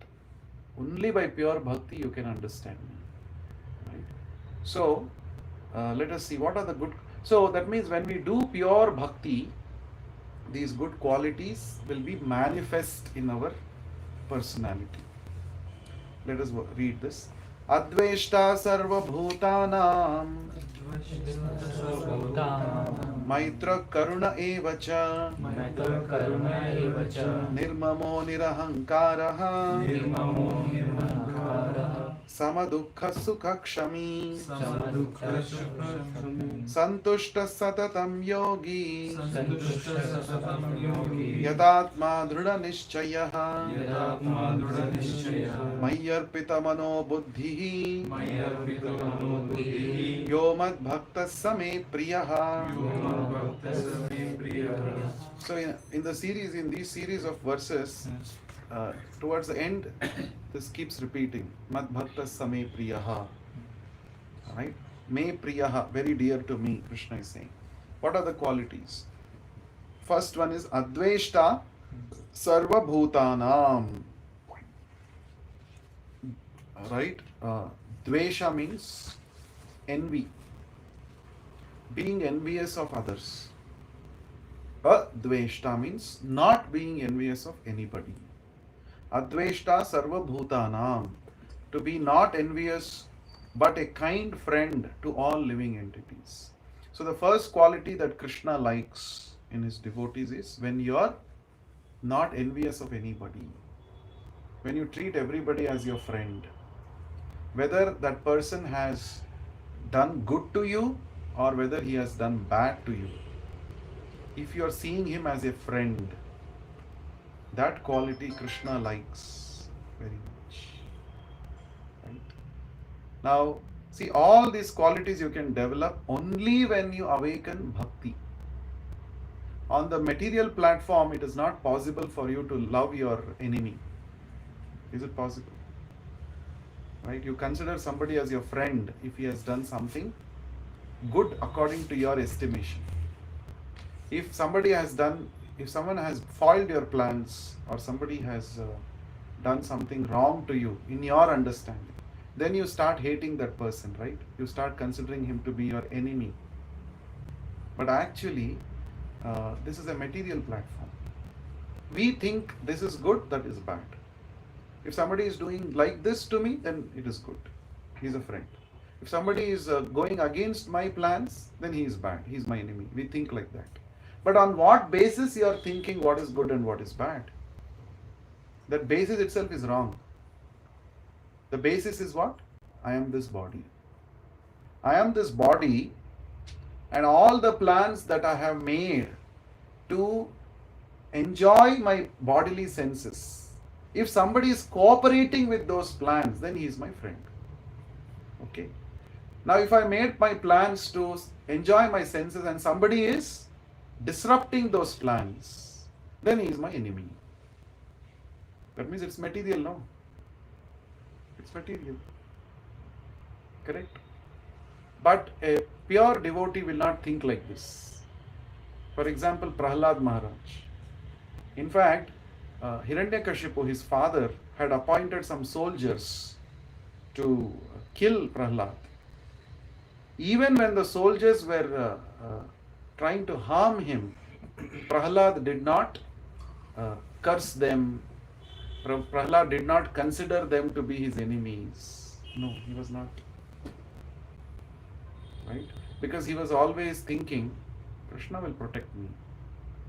[SPEAKER 1] Only by pure bhakti you can understand me. Right? So, let us see what are the good. So, that means when we do pure bhakti, these good qualities will be manifest in our personality. Let us read this. Adveshta sarva bhutanam maitra karuna evacha nirmamo nirahankaraha samadukha sukha kshami santushta satatam yogi yadatma dhrudha nishchayaha mayyarpita mano buddhihi yo mad bhakta same priyaha. So in the series, in these series of verses, towards the end, this keeps repeating. Mad bhakta same priyaha. Right? Me priyaha, very dear to me, Krishna is saying. What are the qualities? First one is adveshta sarva bhutanam. Right? Dvesha means envy. Being envious of others. Adveshta means not being envious of anybody. Adveshta sarva bhutanam. To be not envious but a kind friend to all living entities. So the first quality that Krishna likes in his devotees is when you are not envious of anybody. When you treat everybody as your friend. Whether that person has done good to you or whether he has done bad to you. If you are seeing him as a friend, that quality Krishna likes very much. Right? Now, see, all these qualities you can develop only when you awaken bhakti. On the material platform, it is not possible for you to love your enemy. Is it possible? Right? You consider somebody as your friend if he has done something good according to your estimation. If someone has foiled your plans or somebody has done something wrong to you in your understanding, then you start hating that person, right? You start considering him to be your enemy. But actually, this is a material platform. We think this is good, that is bad. If somebody is doing like this to me, then it is good. He is a friend. If somebody is going against my plans, then he is bad. He is my enemy. We think like that. But on what basis you are thinking what is good and what is bad? That basis itself is wrong. The basis is what? I am this body. I am this body, and all the plans that I have made to enjoy my bodily senses. If somebody is cooperating with those plans, then he is my friend. Okay. Now, if I made my plans to enjoy my senses and somebody is disrupting those plans, then he is my enemy. That means it's material, no? It's material. Correct? But a pure devotee will not think like this. For example, Prahlad Maharaj. In fact, Hiranyakashipu, his father, had appointed some soldiers to kill Prahlad. Even when the soldiers were trying to harm him, Prahlad did not curse them. Prahlad did not consider them to be his enemies. No, he was not. Right? Because he was always thinking, Krishna will protect me.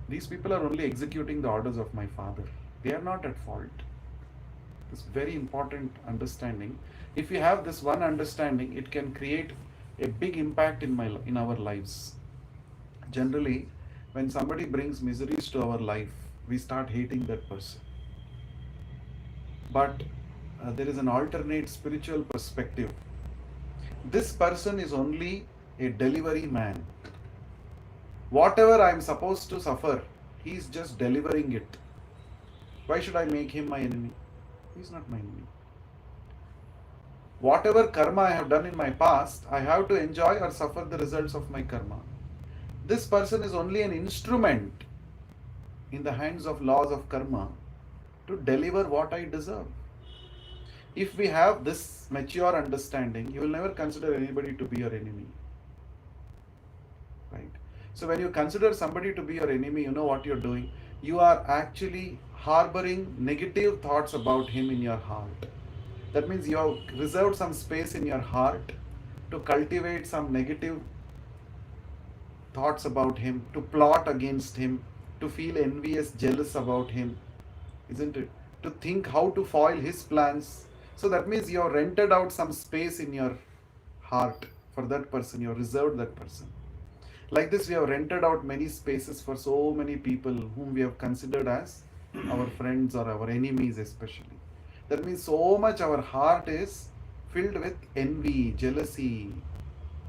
[SPEAKER 1] These people are only executing the orders of my father. They are not at fault. This very important understanding. If you have this one understanding, it can create a big impact in our lives. Generally, when somebody brings miseries to our life, we start hating that person. but there is an alternate spiritual perspective. This person is only a delivery man. Whatever I am supposed to suffer, he is just delivering it. Why should I make him my enemy? He is not my enemy. Whatever karma I have done in my past, I have to enjoy or suffer the results of my karma. This person is only an instrument in the hands of laws of karma to deliver what I deserve. If we have this mature understanding, you will never consider anybody to be your enemy. Right? So when you consider somebody to be your enemy, you know what you're doing? You are actually harboring negative thoughts about him in your heart. That means you have reserved some space in your heart to cultivate some negative thoughts about him, to plot against him, to feel envious, jealous about him, isn't it? To think how to foil his plans. So that means you have rented out some space in your heart for that person, you have reserved that person. Like this, we have rented out many spaces for so many people whom we have considered as our friends or our enemies especially. That means so much our heart is filled with envy, jealousy,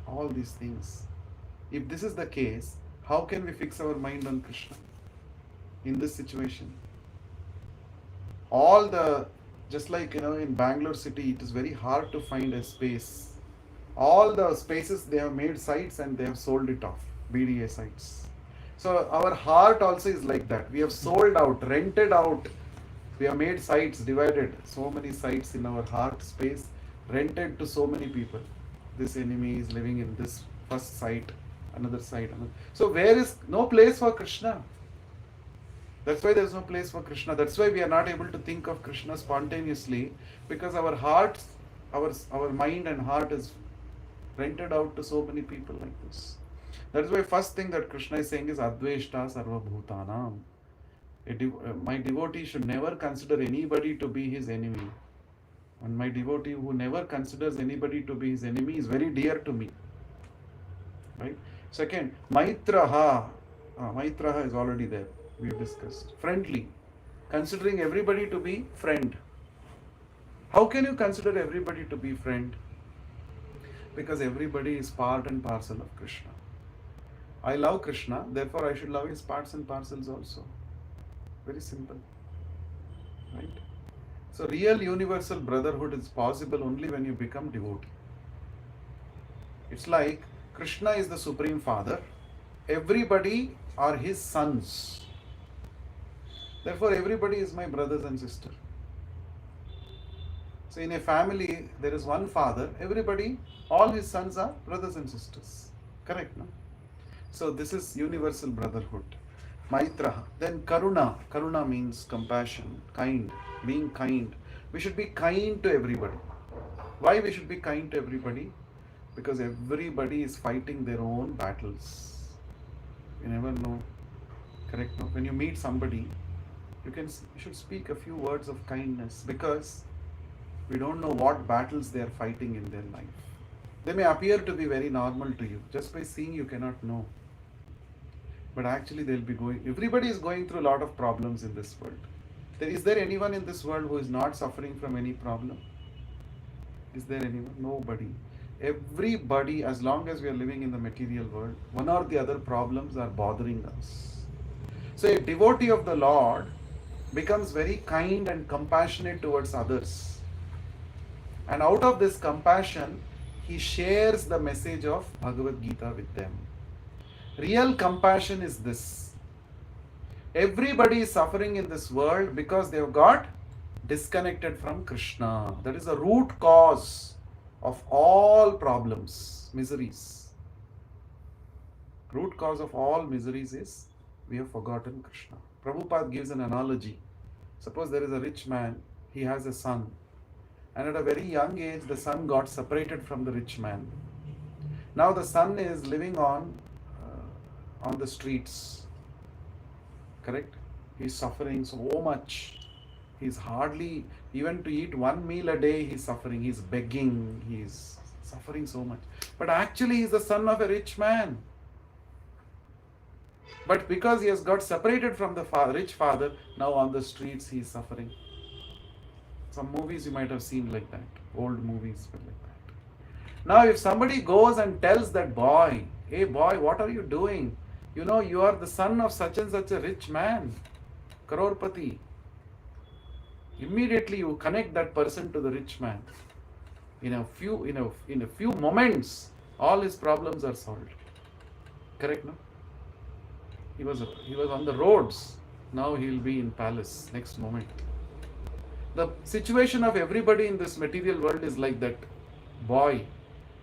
[SPEAKER 1] all these things. If this is the case, how can we fix our mind on Krishna in this situation? Just like in Bangalore city, it is very hard to find a space. All the spaces, they have made sites and they have sold it off, BDA sites. So our heart also is like that. We have sold out, rented out. We have made sites, divided so many sites in our heart space, rented to so many people. This enemy is living in this first site, another site. So where is no place for Krishna? That's why there is no place for Krishna. That's why we are not able to think of Krishna spontaneously, because our hearts, our mind and heart is rented out to so many people like this. That is why first thing that Krishna is saying is Adveshta Sarva Bhutanam. My devotee should never consider anybody to be his enemy. And my devotee who never considers anybody to be his enemy is very dear to me. Right? Second, Maitraha. Maitraha is already there. We have discussed. Friendly. Considering everybody to be friend. How can you consider everybody to be friend? Because everybody is part and parcel of Krishna. I love Krishna, therefore I should love his parts and parcels also. Very simple. Right? So real universal brotherhood is possible only when you become devotee. It's like Krishna is the Supreme Father. Everybody are his sons. Therefore everybody is my brothers and sisters. So in a family, there is one father. Everybody, all his sons are brothers and sisters. Correct, no? So this is universal brotherhood. Maitra. Then Karuna. Karuna means compassion, kind, being kind. We should be kind to everybody. Why we should be kind to everybody? Because everybody is fighting their own battles. You never know. Correct, no? When you meet somebody, you should speak a few words of kindness, because we don't know what battles they are fighting in their life. They may appear to be very normal to you. Just by seeing, you cannot know. But actually everybody is going through a lot of problems in this world. Is there anyone in this world who is not suffering from any problem? Is there anyone? Nobody. Everybody, as long as we are living in the material world, one or the other problems are bothering us. So a devotee of the Lord becomes very kind and compassionate towards others. And out of this compassion, he shares the message of Bhagavad Gita with them. Real compassion is this. Everybody is suffering in this world because they have got disconnected from Krishna. That is the root cause of all problems, miseries. Root cause of all miseries is we have forgotten Krishna. Prabhupada gives an analogy. Suppose there is a rich man, he has a son. And at a very young age, the son got separated from the rich man. Now the son is living on the streets. Correct? He is suffering so much. He is hardly, even to eat one meal a day, he is suffering. He is begging. He is suffering so much. But actually, he is the son of a rich man. But because he has got separated from the rich father, now on the streets he is suffering. Some movies you might have seen like that. Old movies were like that. Now, if somebody goes and tells that boy, hey boy, what are you doing? You know, you are the son of such and such a rich man, crorepati. Immediately you connect that person to the rich man. In a few moments, all his problems are solved. Correct, no? He was on the roads. Now he will be in palace next moment. The situation of everybody in this material world is like that boy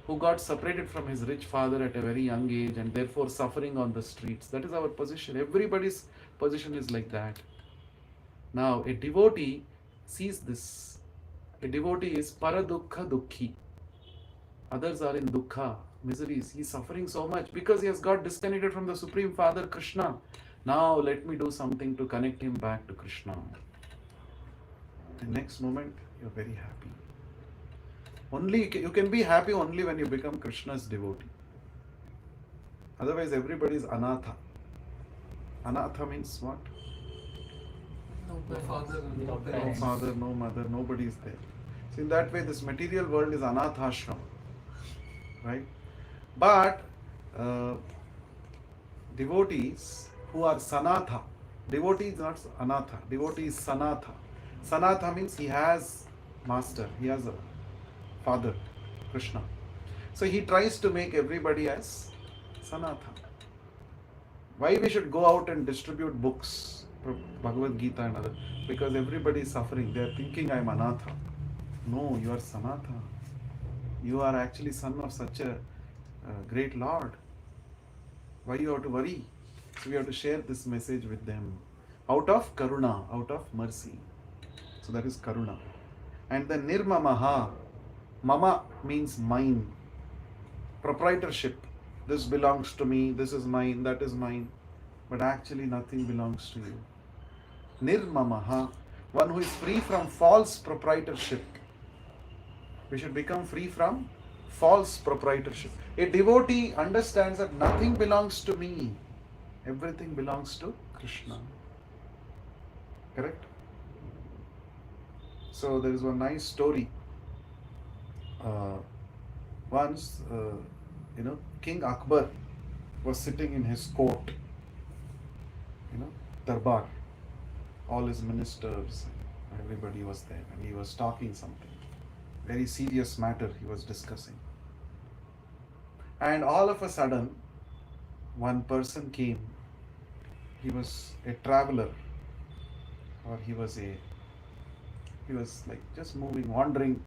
[SPEAKER 1] who got separated from his rich father at a very young age and therefore suffering on the streets. That is our position. Everybody's position is like that. Now, a devotee sees this. A devotee is paradukha dukhi. Others are in dukkha, miseries. He is suffering so much because he has got disconnected from the Supreme Father Krishna. Now, let me do something to connect him back to Krishna. The next moment, you are very happy. You can be happy only when you become Krishna's devotee. Otherwise, everybody is anatha. Anatha means what?
[SPEAKER 2] No father,
[SPEAKER 1] No father, no mother, nobody is there. So in that way, this material world is anathashram, right? But devotees who are sanatha, devotee is not anatha, devotee is sanatha. Sanatha means he has master, he has a father, Krishna. So he tries to make everybody as sanatha. Why we should go out and distribute books, Bhagavad Gita and other? Because everybody is suffering. They are thinking I am anatha. No, you are sanatha. You are actually son of such a great Lord. Why you have to worry? So we have to share this message with them. Out of karuna, out of mercy. So that is karuna. And then nirmamaha. Mama means mine. Proprietorship. This belongs to me, this is mine, that is mine. But actually nothing belongs to you. Nirmamaha. One who is free from false proprietorship. We should become free from false proprietorship. A devotee understands that nothing belongs to me. Everything belongs to Krishna. Correct? So there is one nice story. Once, King Akbar was sitting in his court, darbar. All his ministers, everybody was there, and he was talking something. Very serious matter he was discussing. And all of a sudden, one person came. He was a traveler, or he was like just moving, wandering.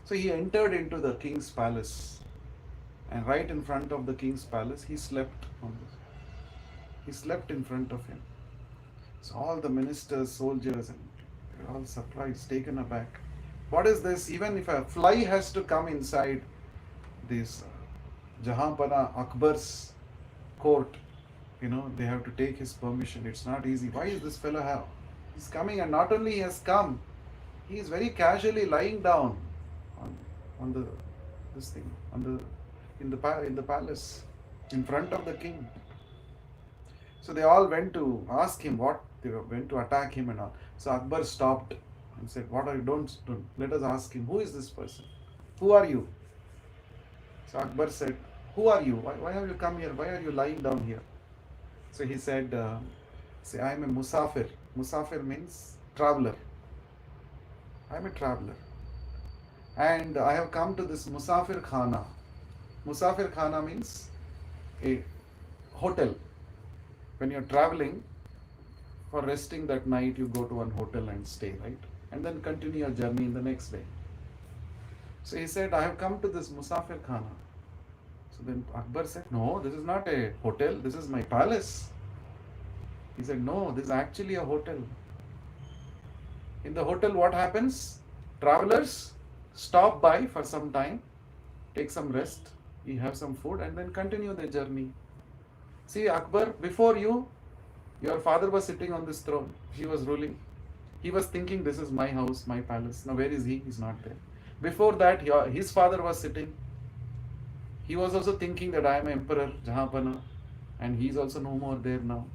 [SPEAKER 1] So he entered into the king's palace, and right in front of the king's palace, he slept He slept in front of him. So all the ministers, soldiers, and they were all surprised, taken aback. What is this? Even if a fly has to come inside this Jahanpana Akbar's court, they have to take his permission. It's not easy. Why is this fellow have? He's coming, and not only he has come, he is very casually lying down in the palace in front of the king. So they all went to ask him they went to attack him and all. So Akbar stopped and said, "What are you? Don't. Let us ask him. Who is this person? Who are you?" So Akbar said, "Who are you? Why have you come here? Why are you lying down here?" So he said, "I am a musafir. Musafir means traveler. I am a traveler. And I have come to this Musafir Khana. Musafir Khana means a hotel. When you're traveling, for resting that night, you go to one hotel and stay, right? And then continue your journey in the next day." So he said, "I have come to this Musafir Khana." So then Akbar said, "No, this is not a hotel. This is my palace." He said, "No, this is actually a hotel. In the hotel, what happens? Travelers stop by for some time, take some rest, you have some food, and then continue their journey. See, Akbar, before you, your father was sitting on this throne. He was ruling. He was thinking, this is my house, my palace. Now, where is he? He's not there. Before that, his father was sitting. He was also thinking that I am emperor, Jahanpana, and he is also no more there now.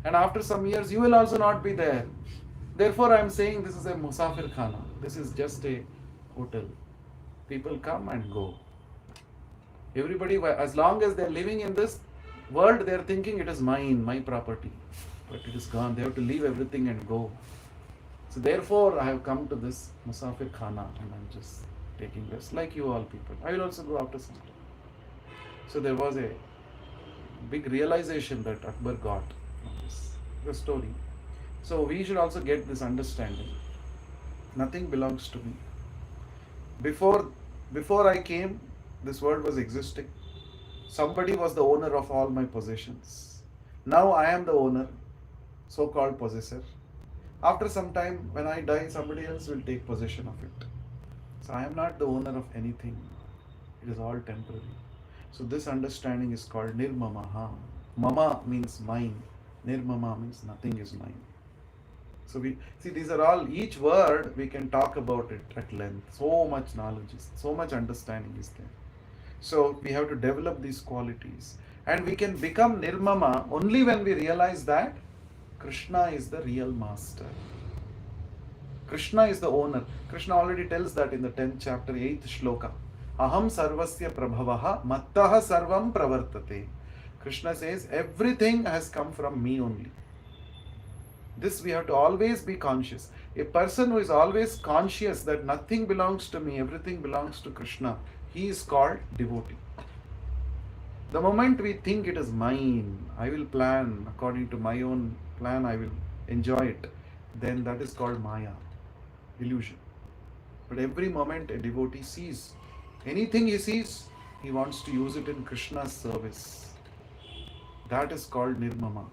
[SPEAKER 1] And after some years, you will also not be there. Therefore, I am saying this is a Musafir Khana. This is just a hotel. People come and go. Everybody, as long as they're living in this world, they're thinking it is mine, my property. But it is gone. They have to leave everything and go. So therefore, I have come to this Musafir Khana and I'm just taking rest, like you all people. I will also go after some time. So there was a big realization that Akbar got from the story. So we should also get this understanding. Nothing belongs to me. Before I came, this world was existing. Somebody was the owner of all my possessions. Now I am the owner, so-called possessor. After some time, when I die, somebody else will take possession of it. So I am not the owner of anything. It is all temporary. So this understanding is called nirmamaha. Mama means mine. Nirmama means nothing is mine. So we see, these are all, each word we can talk about it at length. So much knowledge is, so much understanding is there. So we have to develop these qualities. And we can become nirmama only when we realize that Krishna is the real master. Krishna is the owner. Krishna already tells that in the 10th chapter, 8th shloka. Aham sarvasya prabhavaha mattaha sarvam pravartate. Krishna says, everything has come from me only. This we have to always be conscious. A person who is always conscious that nothing belongs to me, everything belongs to Krishna, he is called devotee. The moment we think it is mine, I will plan according to my own plan, I will enjoy it, then that is called Maya, illusion. But every moment a devotee sees, anything he sees, he wants to use it in Krishna's service. That is called nirmama.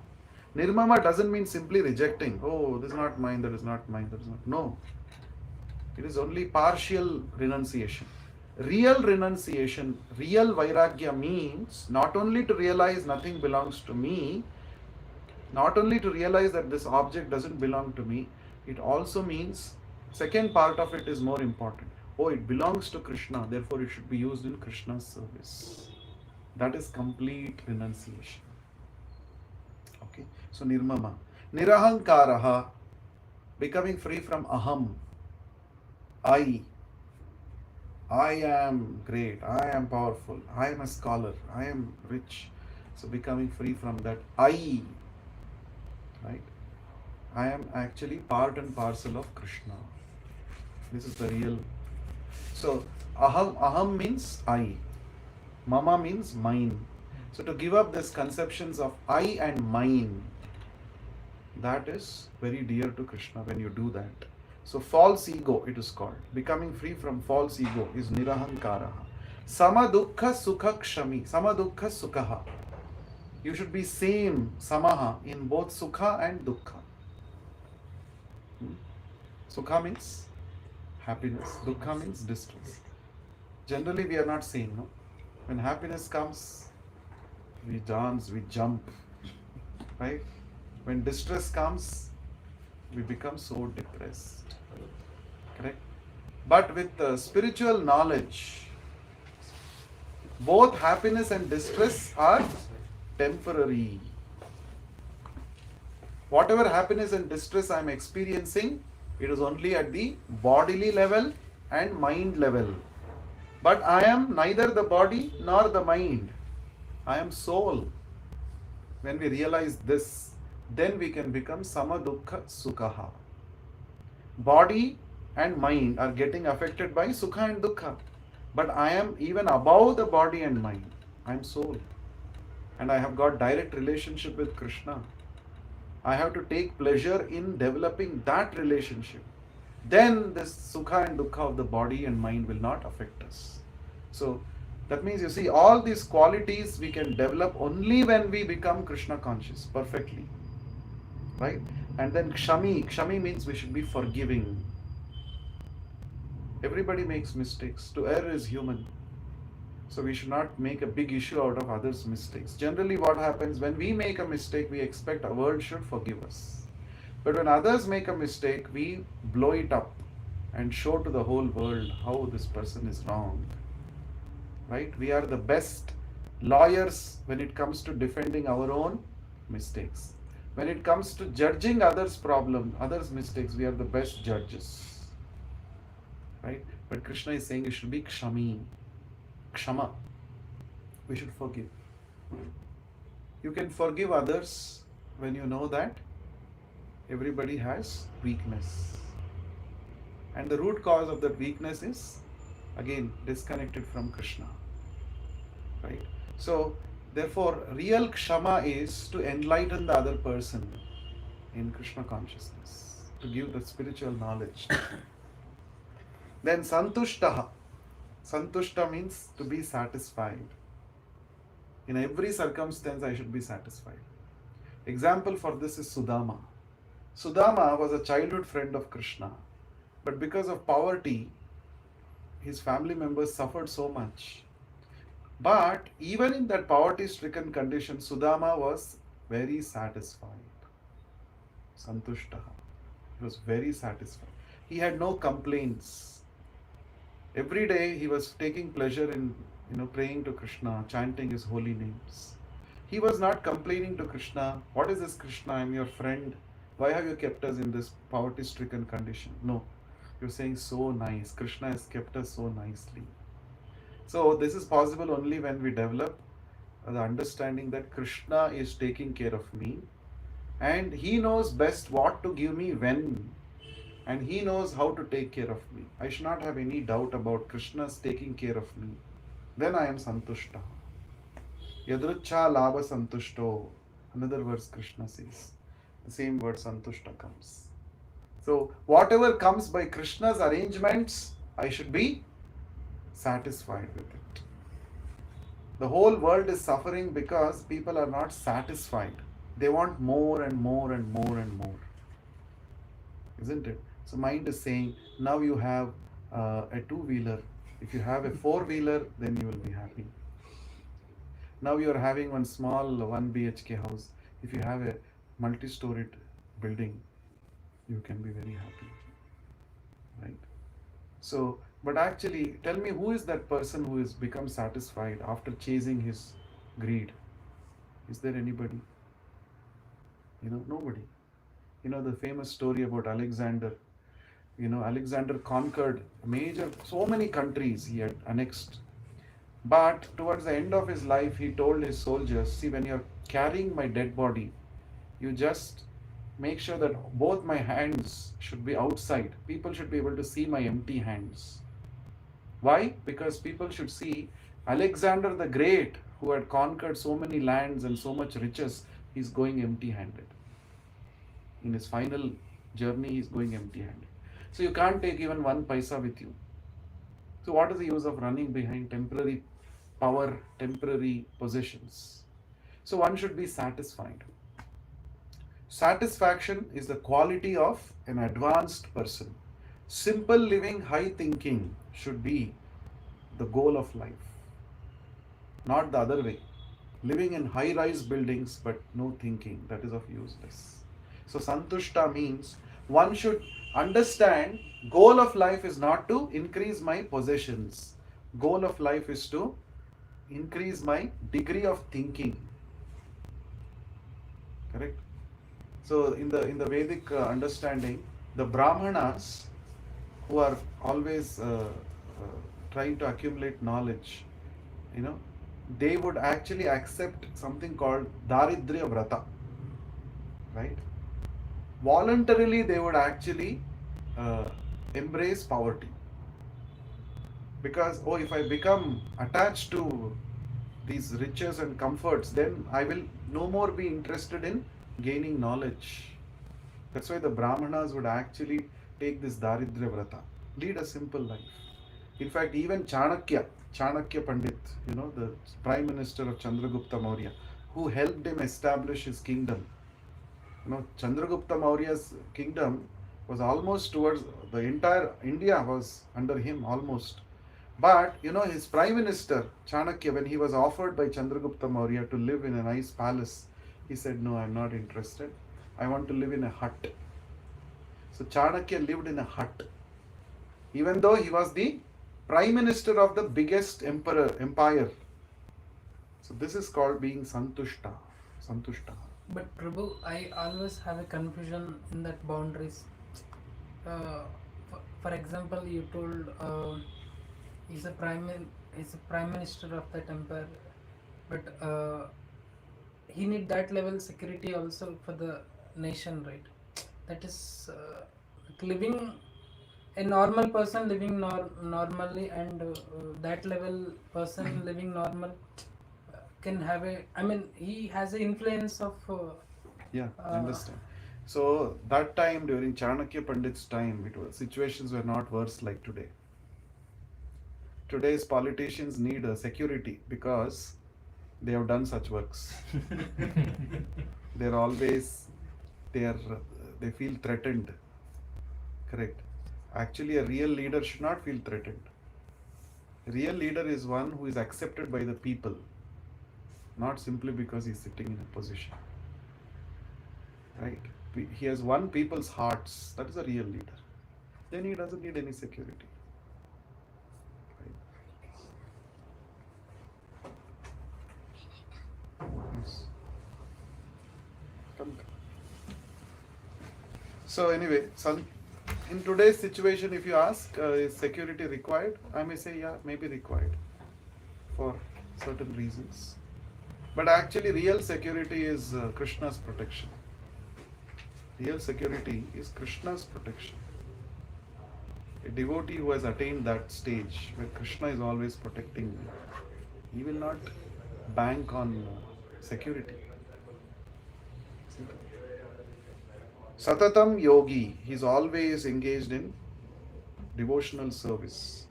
[SPEAKER 1] Nirmama doesn't mean simply rejecting. Oh, this is not mine, that is not mine, that is not. No. It is only partial renunciation. Real renunciation, real vairagya means not only to realize nothing belongs to me, not only to realize that this object doesn't belong to me, it also means, second part of it is more important. Oh, it belongs to Krishna, therefore it should be used in Krishna's service. That is complete renunciation. Okay, so nirmama. Nirahankaraha, becoming free from aham. I am great, I am powerful, I am a scholar, I am rich. So becoming free from that I, right? I am actually part and parcel of Krishna. This is the real. So aham means I. Mama means mine. So to give up this conceptions of I and mine, that is very dear to Krishna when you do that. So false ego, it is called. Becoming free from false ego is nirahankaraha. Samadukha sukha kshami. Samadukha sukhaha. You should be same, samaha, in both sukha and dukkha. Sukha means happiness. Dukkha means distress. Generally we are not same, no? When happiness comes, we dance, we jump, right? When distress comes, we become so depressed. Correct? But with spiritual knowledge, both happiness and distress are temporary. Whatever happiness and distress I am experiencing, it is only at the bodily level and mind level. But I am neither the body nor the mind. I am soul. When we realize this, then we can become samadukha sukhaha. Body and mind are getting affected by sukha and dukkha. But I am even above the body and mind. I am soul. And I have got direct relationship with Krishna. I have to take pleasure in developing that relationship. Then this sukha and dukkha of the body and mind will not affect us. So that means, you see, all these qualities we can develop only when we become Krishna conscious perfectly. Right? And then kshami means we should be forgiving. Everybody makes mistakes. To err is human. So we should not make a big issue out of others' mistakes. Generally what happens, when we make a mistake, we expect our world should forgive us. But when others make a mistake, we blow it up and show to the whole world how this person is wrong. Right? We are the best lawyers when it comes to defending our own mistakes. When it comes to judging others' problem, others' mistakes, we are the best judges. right? But Krishna is saying you should be kshami, kshama. We should forgive. You can forgive others when you know that everybody has weakness. And the root cause of that weakness is, again, disconnected from Krishna. Right? So, therefore, real kshama is to enlighten the other person in Krishna consciousness, to give the spiritual knowledge. Then santushtaha. Santushta means to be satisfied. In every circumstance, I should be satisfied. Example for this is Sudama. Sudama was a childhood friend of Krishna, but because of poverty, his family members suffered so much. But even in that poverty-stricken condition, Sudama was very satisfied. Santushtaha. He was very satisfied. He had no complaints. Every day he was taking pleasure in praying to Krishna, chanting his holy names. He was not complaining to Krishna, what is this Krishna, I'm your friend. Why have you kept us in this poverty-stricken condition? No. You're saying so nice. Krishna has kept us so nicely. So this is possible only when we develop the understanding that Krishna is taking care of me and he knows best what to give me when, and he knows how to take care of me. I should not have any doubt about Krishna's taking care of me. Then I am santushta. Yadrucha lava santushto. Another verse Krishna says. The same word santushta comes. So whatever comes by Krishna's arrangements, I should be satisfied with it. The whole world is suffering because people are not satisfied. They want more and more and more and more. Isn't it? So mind is saying, now you have a two-wheeler. If you have a four-wheeler, then you will be happy. Now you are having one small 1 BHK house. If you have a multi-storied building, you can be very happy. Right? So, but actually, tell me, who is that person who has become satisfied after chasing his greed? Is there anybody? Nobody. The famous story about Alexander. Alexander conquered so many countries he had annexed. But towards the end of his life, he told his soldiers, see, when you're carrying my dead body, you just make sure that both my hands should be outside. People should be able to see my empty hands. Why? Because people should see Alexander the Great, who had conquered so many lands and so much riches, he's going empty-handed. In his final journey, he's going empty-handed. So you can't take even 1 paisa with you. So what is the use of running behind temporary power, temporary possessions? So one should be satisfied. Satisfaction is the quality of an advanced person. Simple living, high thinking should be the goal of life. Not the other way. Living in high-rise buildings but no thinking, that is of useless. So santushta means one should understand goal of life is not to increase my possessions. Goal of life is to increase my degree of thinking. Correct? So in the Vedic understanding, the Brahmanas, who are always trying to accumulate knowledge, they would actually accept something called Daridrya Vrata. Right? Voluntarily, they would actually embrace poverty. Because, if I become attached to these riches and comforts, then I will no more be interested in gaining knowledge. That's why the Brahmanas would actually take this Daridrya Vrata, lead a simple life. In fact, even Chanakya Pandit, the Prime Minister of Chandragupta Maurya, who helped him establish his kingdom. Chandragupta Maurya's kingdom was almost towards the entire India was under him almost. But his Prime Minister Chanakya, when he was offered by Chandragupta Maurya to live in a nice palace, he said, no, I'm not interested. I want to live in a hut. So Chanakya lived in a hut. Even though he was the Prime Minister of the biggest empire. So this is called being santushta.
[SPEAKER 4] But Prabhu, I always have a confusion in that boundaries.
[SPEAKER 5] for example, you told he's a he's a prime minister of that empire, but he need that level security also for the nation, right? That is like living a normal person living normally, and that level person living normal can have a. I mean, he has an influence of.
[SPEAKER 1] Yeah, I understand. So that time during Chanakya Pandit's time, situations were not worse like today. Today's politicians need a security because they have done such works. They're always they feel threatened. Correct. Actually, a real leader should not feel threatened. A real leader is one who is accepted by the people, not simply because he's sitting in a position. Right? He has won people's hearts. That is a real leader. Then he doesn't need any security. Right? Yes. Come. So anyway, in today's situation, if you ask, is security required? I may say, yeah, maybe required for certain reasons. But actually, real security is Krishna's protection. Real security is Krishna's protection. A devotee who has attained that stage where Krishna is always protecting me, he will not bank on security. Satatam yogi, he is always engaged in devotional service.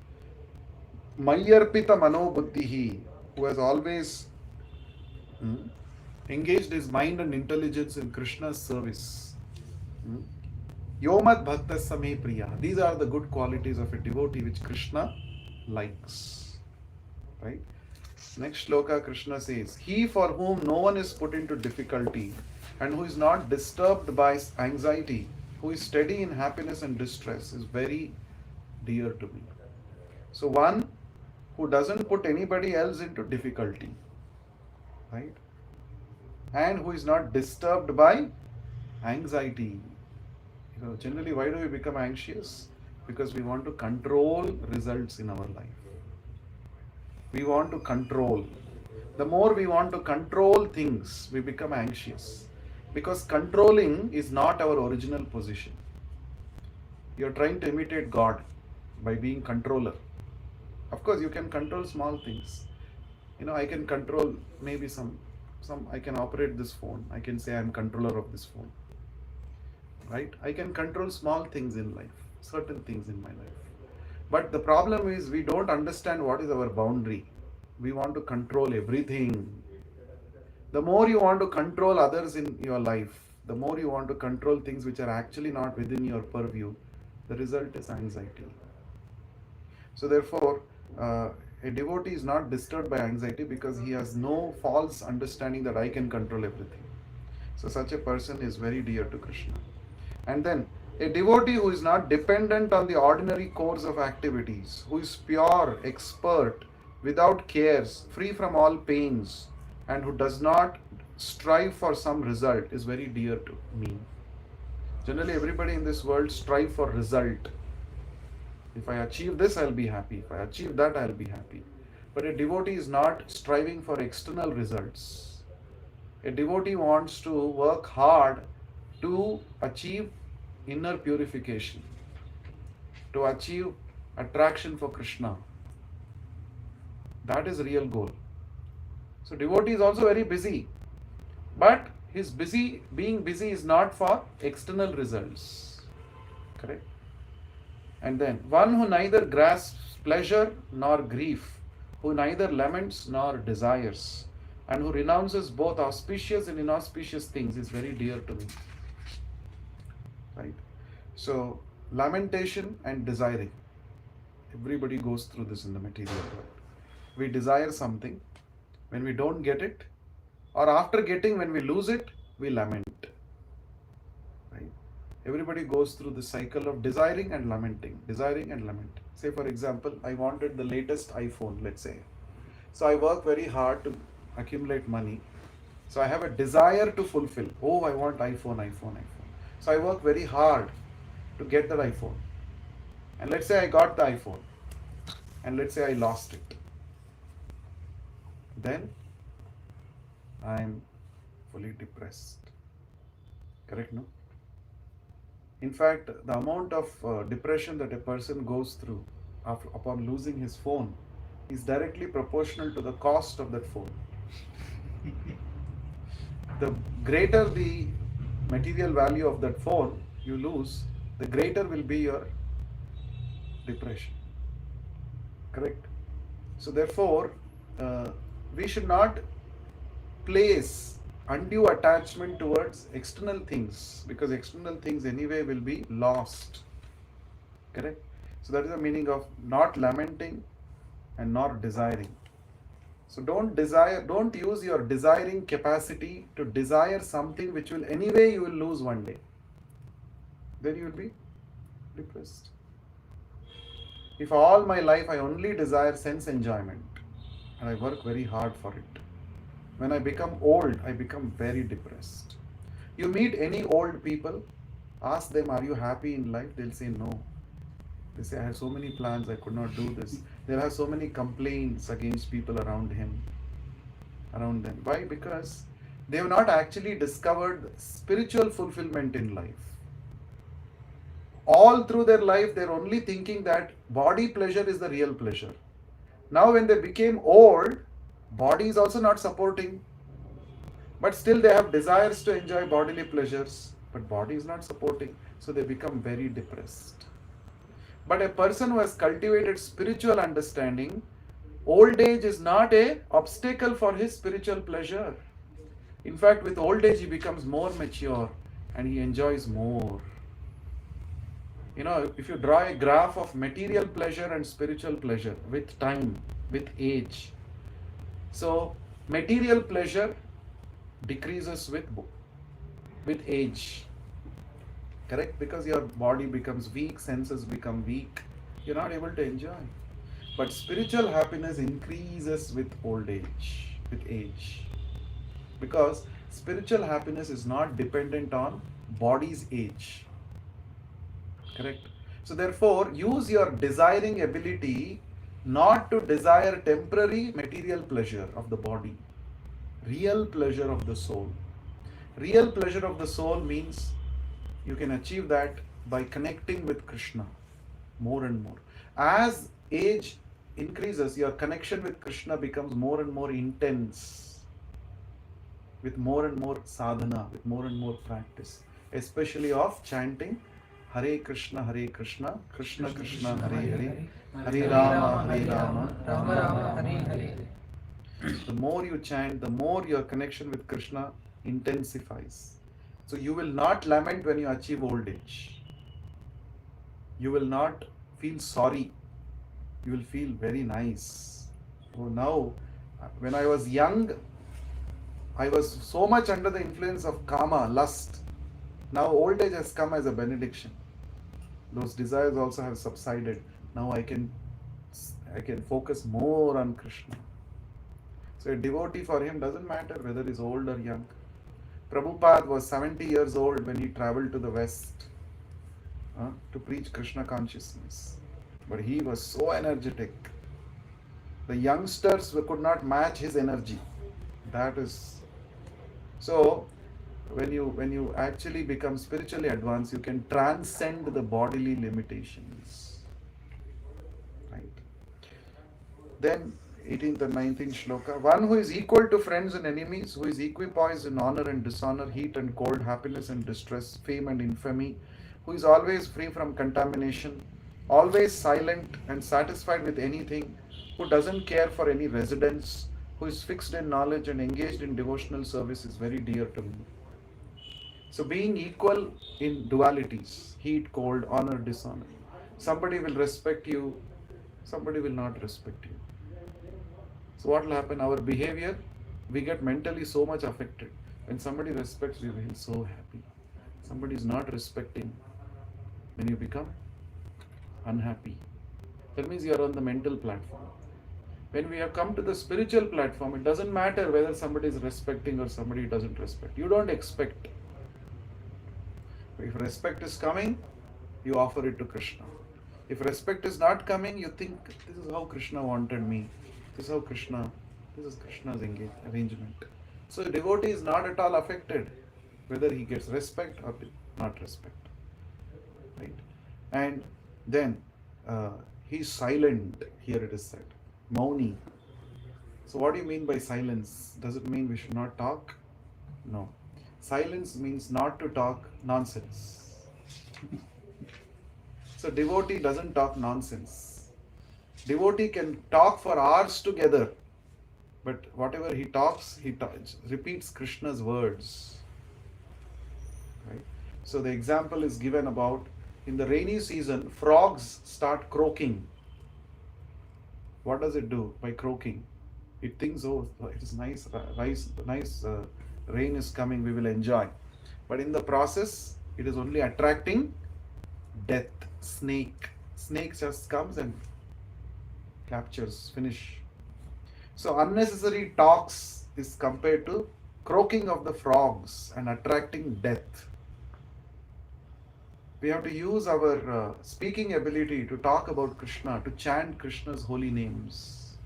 [SPEAKER 1] Mayarpita manobuddhihi, who has always engaged his mind and intelligence in Krishna's service. Yomat bhakta same priya. These are the good qualities of a devotee which Krishna likes. Right? Next sloka, Krishna says, he for whom no one is put into difficulty and who is not disturbed by anxiety, who is steady in happiness and distress, is very dear to me. So one who doesn't put anybody else into difficulty, right? And who is not disturbed by anxiety. Generally, why do we become anxious? Because we want to control results in our life. We want to control. The more we want to control things, we become anxious. Because controlling is not our original position. You are trying to imitate God by being controller. Of course, you can control small things. I can control maybe some I can operate this phone. I can say I am controller of this phone. Right? I can control small things in life, certain things in my life. But the problem is we don't understand what is our boundary. We want to control everything. The more you want to control others in your life, the more you want to control things which are actually not within your purview, the result is anxiety. So therefore, a devotee is not disturbed by anxiety because he has no false understanding that I can control everything. So such a person is very dear to Krishna. And then a devotee who is not dependent on the ordinary course of activities, who is pure, expert, without cares, free from all pains, and who does not strive for some result, is very dear to me. Generally, everybody in this world strive for result. If I achieve this, I'll be happy. If I achieve that, I'll be happy. But a devotee is not striving for external results. A devotee wants to work hard to achieve inner purification, to achieve attraction for Krishna. That is real goal. So devotee is also very busy, but his being busy is not for external results. Correct? And then one who neither grasps pleasure nor grief, who neither laments nor desires, and who renounces both auspicious and inauspicious things, is very dear to me. Right? So lamentation and desiring, everybody goes through this in the material world. We desire something, when we don't get it, or after getting, when we lose it, we lament. Right? Everybody goes through the cycle of desiring and lamenting, desiring and lamenting. Say for example, I wanted the latest iPhone, let's say. So I work very hard to accumulate money. So I have a desire to fulfill. Oh, I want iPhone. So I work very hard to get that iPhone. And let's say I got the iPhone, and let's say I lost it. Then I'm fully depressed. Correct, no? In fact, the amount of depression that a person goes through upon losing his phone is directly proportional to the cost of that phone. The greater the material value of that phone you lose, the greater will be your depression. Correct? So therefore, we should not place undue attachment towards external things, because external things anyway will be lost. Correct? So that is the meaning of not lamenting and not desiring. So don't use your desiring capacity to desire something which will anyway you will lose one day. Then you will be depressed. If all my life I only desire sense enjoyment and I work very hard for it, when I become old, I become very depressed. You meet any old people, ask them, are you happy in life? They'll say no. They say, I have so many plans, I could not do this. They'll have so many complaints against people around them. Why? Because they have not actually discovered spiritual fulfillment in life. All through their life, they're only thinking that body pleasure is the real pleasure. Now when they became old, body is also not supporting. But still they have desires to enjoy bodily pleasures, but body is not supporting. So they become very depressed. But a person who has cultivated spiritual understanding, old age is not an obstacle for his spiritual pleasure. In fact, with old age, he becomes more mature and he enjoys more. You know, if you draw a graph of material pleasure and spiritual pleasure with time, with age, so material pleasure decreases with age. Correct? Because your body becomes weak, senses become weak, you're not able to enjoy. But spiritual happiness increases with old age, with age. Because spiritual happiness is not dependent on body's age. Correct? So therefore, use your desiring ability not to desire temporary material pleasure of the body. Real pleasure of the soul. Real pleasure of the soul means you can achieve that by connecting with Krishna more and more. As age increases, your connection with Krishna becomes more and more intense, with more and more sadhana, with more and more practice, especially of chanting Hare Krishna, Krishna Krishna, Hare Hare, Hare Rama,
[SPEAKER 5] Rama Rama, Hare Hare.
[SPEAKER 1] The more you chant, the more your connection with Krishna intensifies. So you will not lament when you achieve old age. You will not feel sorry. You will feel very nice. Oh, now, when I was young, I was so much under the influence of kama, lust. Now old age has come as a benediction. Those desires also have subsided. Now I can focus more on Krishna. So a devotee, for him doesn't matter whether he's old or young. Prabhupada was 70 years old when he traveled to the West to preach Krishna consciousness. But he was so energetic. The youngsters could not match his energy. That is. So, when you actually become spiritually advanced, you can transcend the bodily limitations. Right? Then, 18th and 19th shloka. One who is equal to friends and enemies, who is equipoised in honor and dishonor, heat and cold, happiness and distress, fame and infamy, who is always free from contamination, always silent and satisfied with anything, who doesn't care for any residence, who is fixed in knowledge and engaged in devotional service is very dear to me. So being equal in dualities, heat, cold, honor, dishonor. Somebody will respect you, somebody will not respect you. So what will happen? Our behavior, we get mentally so much affected. When somebody respects, we feel so happy. Somebody is not respecting, then you become unhappy. That means you are on the mental platform. When we have come to the spiritual platform, it doesn't matter whether somebody is respecting or somebody doesn't respect. You don't expect. If respect is coming, you offer it to Krishna. If respect is not coming, you think this is how Krishna wanted me. This is Krishna's arrangement. So the devotee is not at all affected whether he gets respect or not respect. Right? And then he's silent, here it is said. Mauni. So what do you mean by silence? Does it mean we should not talk? No. Silence means not to talk nonsense. So devotee doesn't talk nonsense. Devotee can talk for hours together, but whatever he talks, repeats Krishna's words. Right? So the example is given about in the rainy season, frogs start croaking. What does it do by croaking? It thinks, oh, it is nice, rain is coming, we will enjoy. But in the process, it is only attracting death. Snake just comes and captures, finish. So unnecessary talks is compared to croaking of the frogs and attracting death. We have to use our speaking ability to talk about Krishna, to chant Krishna's holy names.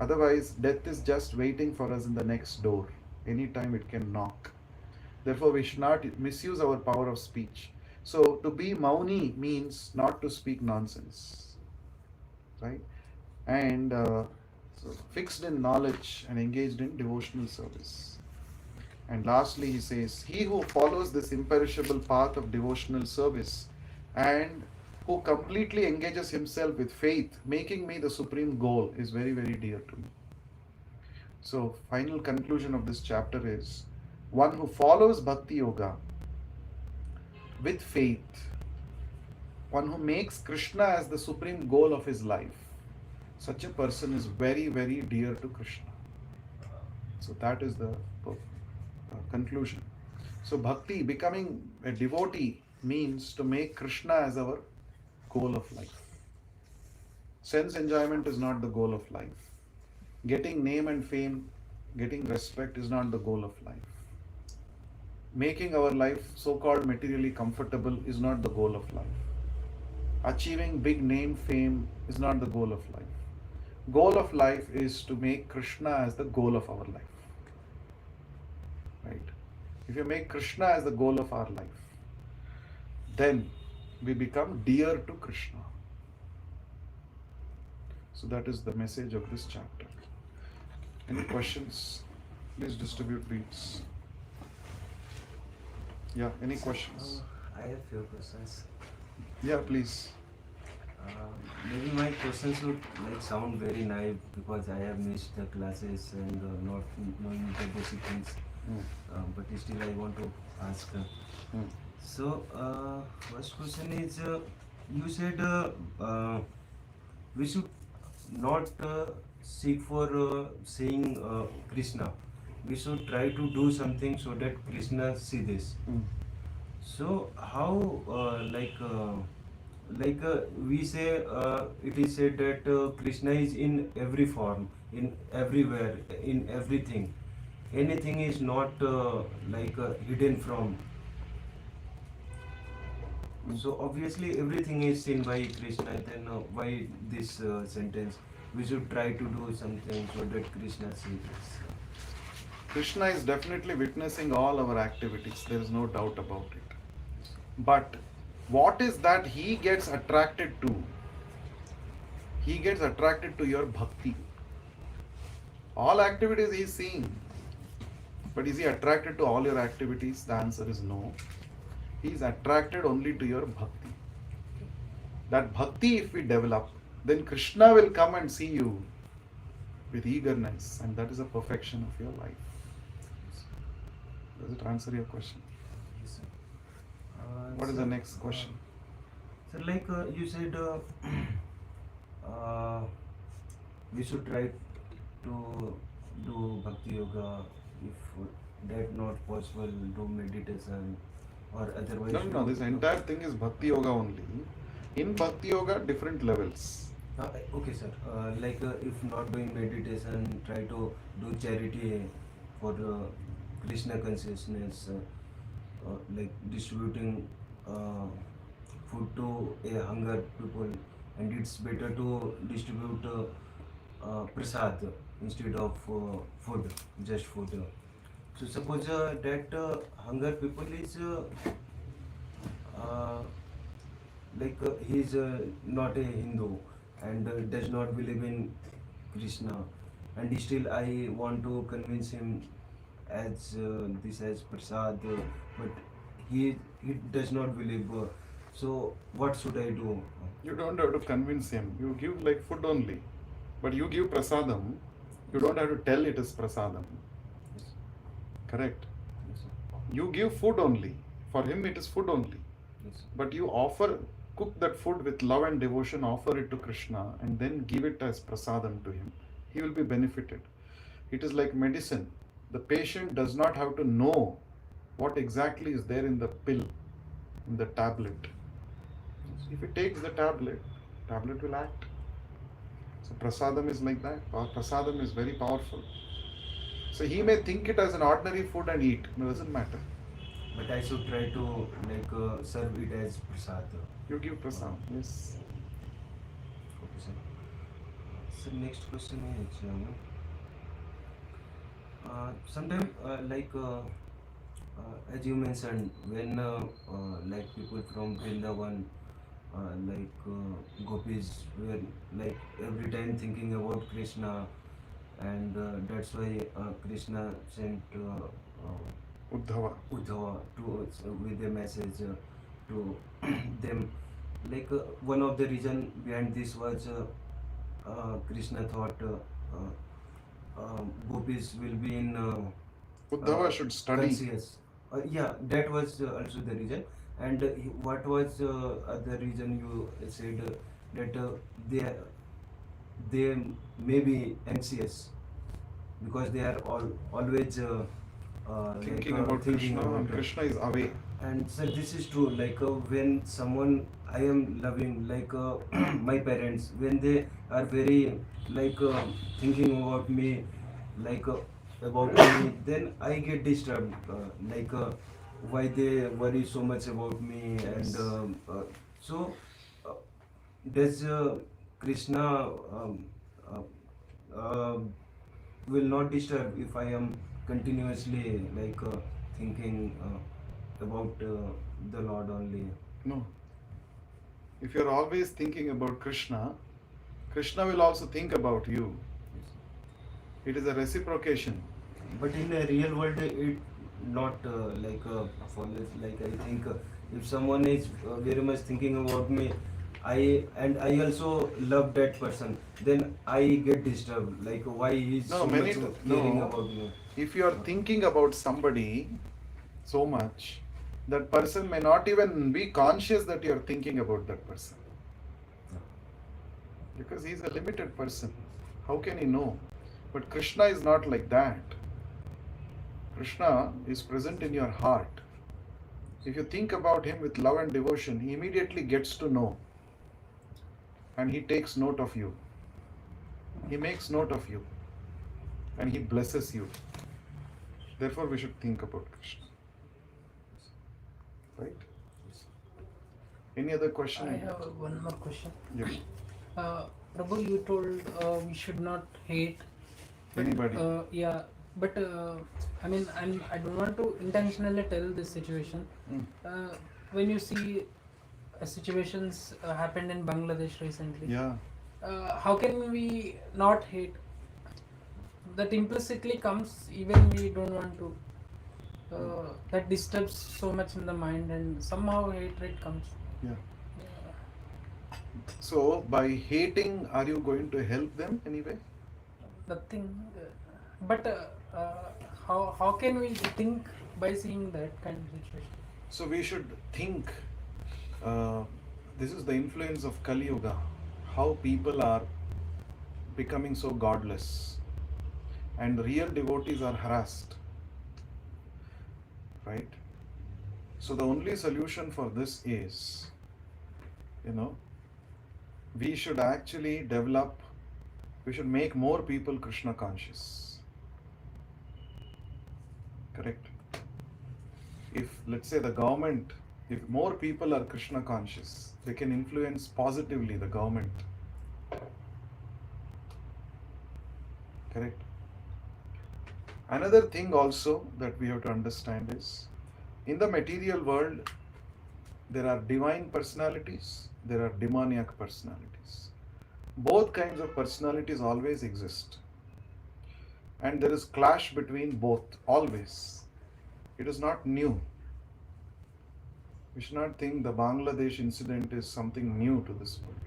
[SPEAKER 1] Otherwise, death is just waiting for us in the next door. Anytime it can knock. Therefore, we should not misuse our power of speech. So, to be mauni means not to speak nonsense. Right? And so fixed in knowledge and engaged in devotional service. And lastly, he says, he who follows this imperishable path of devotional service and who completely engages himself with faith, making me the supreme goal, is very, very dear to me. So, final conclusion of this chapter is, one who follows Bhakti Yoga with faith, one who makes Krishna as the supreme goal of his life, such a person is very, very dear to Krishna. So that is the conclusion. So bhakti, becoming a devotee, means to make Krishna as our goal of life. Sense enjoyment is not the goal of life. Getting name and fame, getting respect is not the goal of life. Making our life so-called materially comfortable is not the goal of life. Achieving big name, fame is not the goal of life. Goal of life is to make Krishna as the goal of our life. Right? If you make Krishna as the goal of our life, then we become dear to Krishna. So that is the message of this chapter. Any questions? Please distribute beads. Yeah, any questions?
[SPEAKER 6] I have few questions.
[SPEAKER 1] Yeah, please.
[SPEAKER 6] Maybe my questions would sound very naive because I have missed the classes and not knowing the basic things. But still I want to ask. So, first question is, you said we should not seek for saying Krishna. We should try to do something so that Krishna see this. So how we say it is said that Krishna is in every form, in everywhere, in everything. Anything is not hidden from. So obviously everything is seen by Krishna. Then why this sentence? We should try to do something so that Krishna sees this.
[SPEAKER 1] Krishna is definitely witnessing all our activities. There is no doubt about it. But what is that he gets attracted to? He gets attracted to your bhakti. All activities he is seeing. But is he attracted to all your activities? The answer is no. He is attracted only to your bhakti. That bhakti, if we develop, then Krishna will come and see you with eagerness, and that is a perfection of your life. Does it answer your question?
[SPEAKER 6] Yes, sir.
[SPEAKER 1] What is the next question?
[SPEAKER 6] So you said we should try to do bhakti yoga. If that not possible, do meditation or otherwise.
[SPEAKER 1] No. This entire thing is bhakti yoga only. In bhakti yoga, different levels.
[SPEAKER 6] Okay, sir. If not doing meditation, try to do charity for Krishna consciousness, like distributing food to a hunger people, and it's better to distribute prasad instead of food, just food. So suppose that hunger people is he is not a Hindu and does not believe in Krishna, and still I want to convince him as this as prasad, but he does not believe. So what should I do?
[SPEAKER 1] You don't have to convince him. You give like food only. But you give prasadam, you don't have to tell it is prasadam.
[SPEAKER 6] Yes.
[SPEAKER 1] Correct?
[SPEAKER 6] Yes, sir.
[SPEAKER 1] You give food only. For him it is food only.
[SPEAKER 6] Yes, sir.
[SPEAKER 1] But you cook that food with love and devotion, offer it to Krishna, and then give it as prasadam to him. He will be benefited. It is like medicine. The patient does not have to know what exactly is there in the pill, in the tablet. If he takes the tablet will act. So prasadam is like that. Prasadam is very powerful. So he may think it as an ordinary food and eat. It doesn't matter.
[SPEAKER 6] But I should try to serve it as prasad.
[SPEAKER 1] You give prasad. Yes.
[SPEAKER 6] Okay, sir. So next question is sometimes as you mentioned, when like people from Vrindavan, gopis were like every time thinking about Krishna, and that's why Krishna sent
[SPEAKER 1] Uddhava.
[SPEAKER 6] Uddhava to with a message to them. One of the reason behind this was Krishna thought gopis will be in
[SPEAKER 1] Uddhava should study.
[SPEAKER 6] conscious. Yeah, that was also the reason. And what was the reason you said that they may be anxious because they are always
[SPEAKER 1] Thinking about Krishna, and
[SPEAKER 6] about
[SPEAKER 1] Krishna is away.
[SPEAKER 6] and sir, this is true. When someone I am loving, my parents, when they are very thinking about me, about me, then I get disturbed. Why they worry so much about me, and so does Krishna uh, uh, will not disturb if I am continuously thinking about the Lord only.
[SPEAKER 1] No. If you are always thinking about Krishna, Krishna will also think about you. It is a reciprocation.
[SPEAKER 6] But in the real world, it not formless. I think if someone is very much thinking about me, I also love that person, then I get disturbed. Why he is
[SPEAKER 1] No,
[SPEAKER 6] so
[SPEAKER 1] many
[SPEAKER 6] much
[SPEAKER 1] no.
[SPEAKER 6] caring about me?
[SPEAKER 1] If you are thinking about somebody so much, that person may not even be conscious that you are thinking about that person. Because he is a limited person. How can he know? But Krishna is not like that. Krishna is present in your heart. If you think about him with love and devotion, he immediately gets to know. And he takes note of you. He makes note of you. And he blesses you. Therefore, we should think about Krishna. Right? Any other question?
[SPEAKER 5] I have one more question.
[SPEAKER 1] Yeah.
[SPEAKER 5] Prabhu, you told we should not hate.
[SPEAKER 1] Anybody?
[SPEAKER 5] Yeah, but I don't want to intentionally tell this situation. When you see situations happened in Bangladesh recently,
[SPEAKER 1] Yeah.
[SPEAKER 5] how can we not hate? That implicitly comes even we don't want to. That disturbs so much in the mind, and somehow hatred comes.
[SPEAKER 1] Yeah. So, by hating, are you going to help them anyway?
[SPEAKER 5] Nothing. But how can we think by seeing that kind of situation?
[SPEAKER 1] So, we should think. This is the influence of Kali Yuga. How people are becoming so godless, and real devotees are harassed. Right? So, the only solution for this is, we should actually we should make more people Krishna conscious. Correct? If, let's say, the government If more people are Krishna conscious, they can influence positively the government. Correct? Another thing also that we have to understand is, in the material world, there are divine personalities, there are demoniac personalities. Both kinds of personalities always exist. And there is clash between both, always. It is not new. We should not think the Bangladesh incident is something new to this world.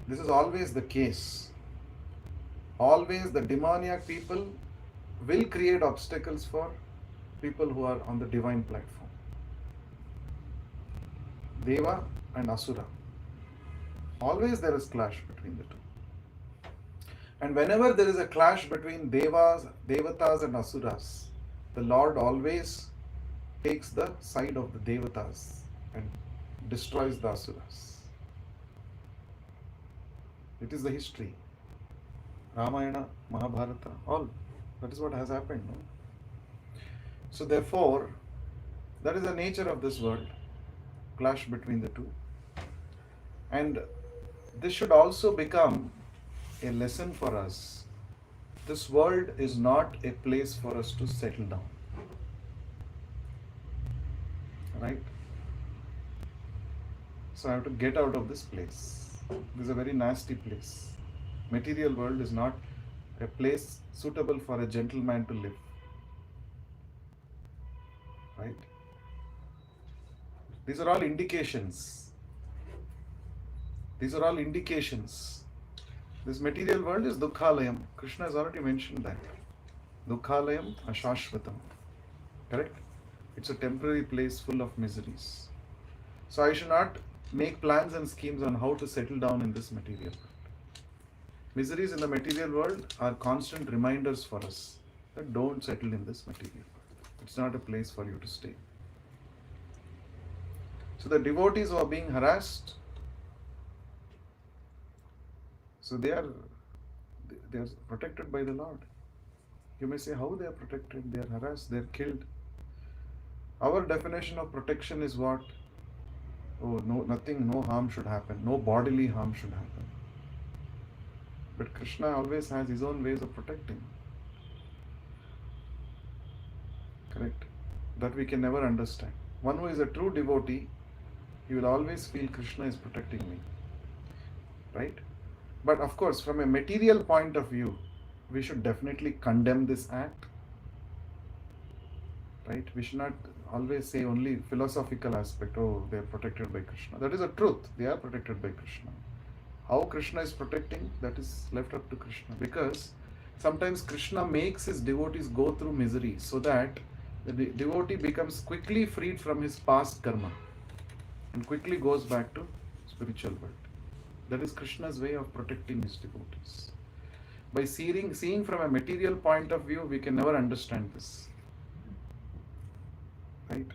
[SPEAKER 1] This is always the case. Always the demoniac people will create obstacles for people who are on the divine platform. Deva and Asura. Always there is clash between the two. And whenever there is a clash between Devatas and Asuras, the Lord always takes the side of the Devatas and destroys the Asuras. It is the history. Ramayana, Mahabharata, all. That is what has happened. No? So therefore, that is the nature of this world. Clash between the two. And this should also become a lesson for us. This world is not a place for us to settle down. Right? So I have to get out of this place. This is a very nasty place. Material world is not a place suitable for a gentleman to live. Right? These are all indications. These are all indications. This material world is Dukkhalayam. Krishna has already mentioned that. Dukkhalayam ashashvatam. Correct? It's a temporary place full of miseries. So I should not make plans and schemes on how to settle down in this material world. Miseries in the material world are constant reminders for us that don't settle in this material world. It's not a place for you to stay. So the devotees who are being harassed, so they are protected by the Lord. You may say, how they are protected? They are harassed, they are killed. Our definition of protection is what? Oh, no, nothing, no harm should happen. No bodily harm should happen. But Krishna always has his own ways of protecting. Correct? That we can never understand. One who is a true devotee, he will always feel Krishna is protecting me. Right? But of course, from a material point of view, we should definitely condemn this act. Right? We should not always say only philosophical aspect, oh, they are protected by Krishna. That is the truth. They are protected by Krishna. How Krishna is protecting, that is left up to Krishna. Because sometimes Krishna makes his devotees go through misery so that the devotee becomes quickly freed from his past karma and quickly goes back to spiritual world. That is Krishna's way of protecting his devotees. By seeing from a material point of view, we can never understand this. Right?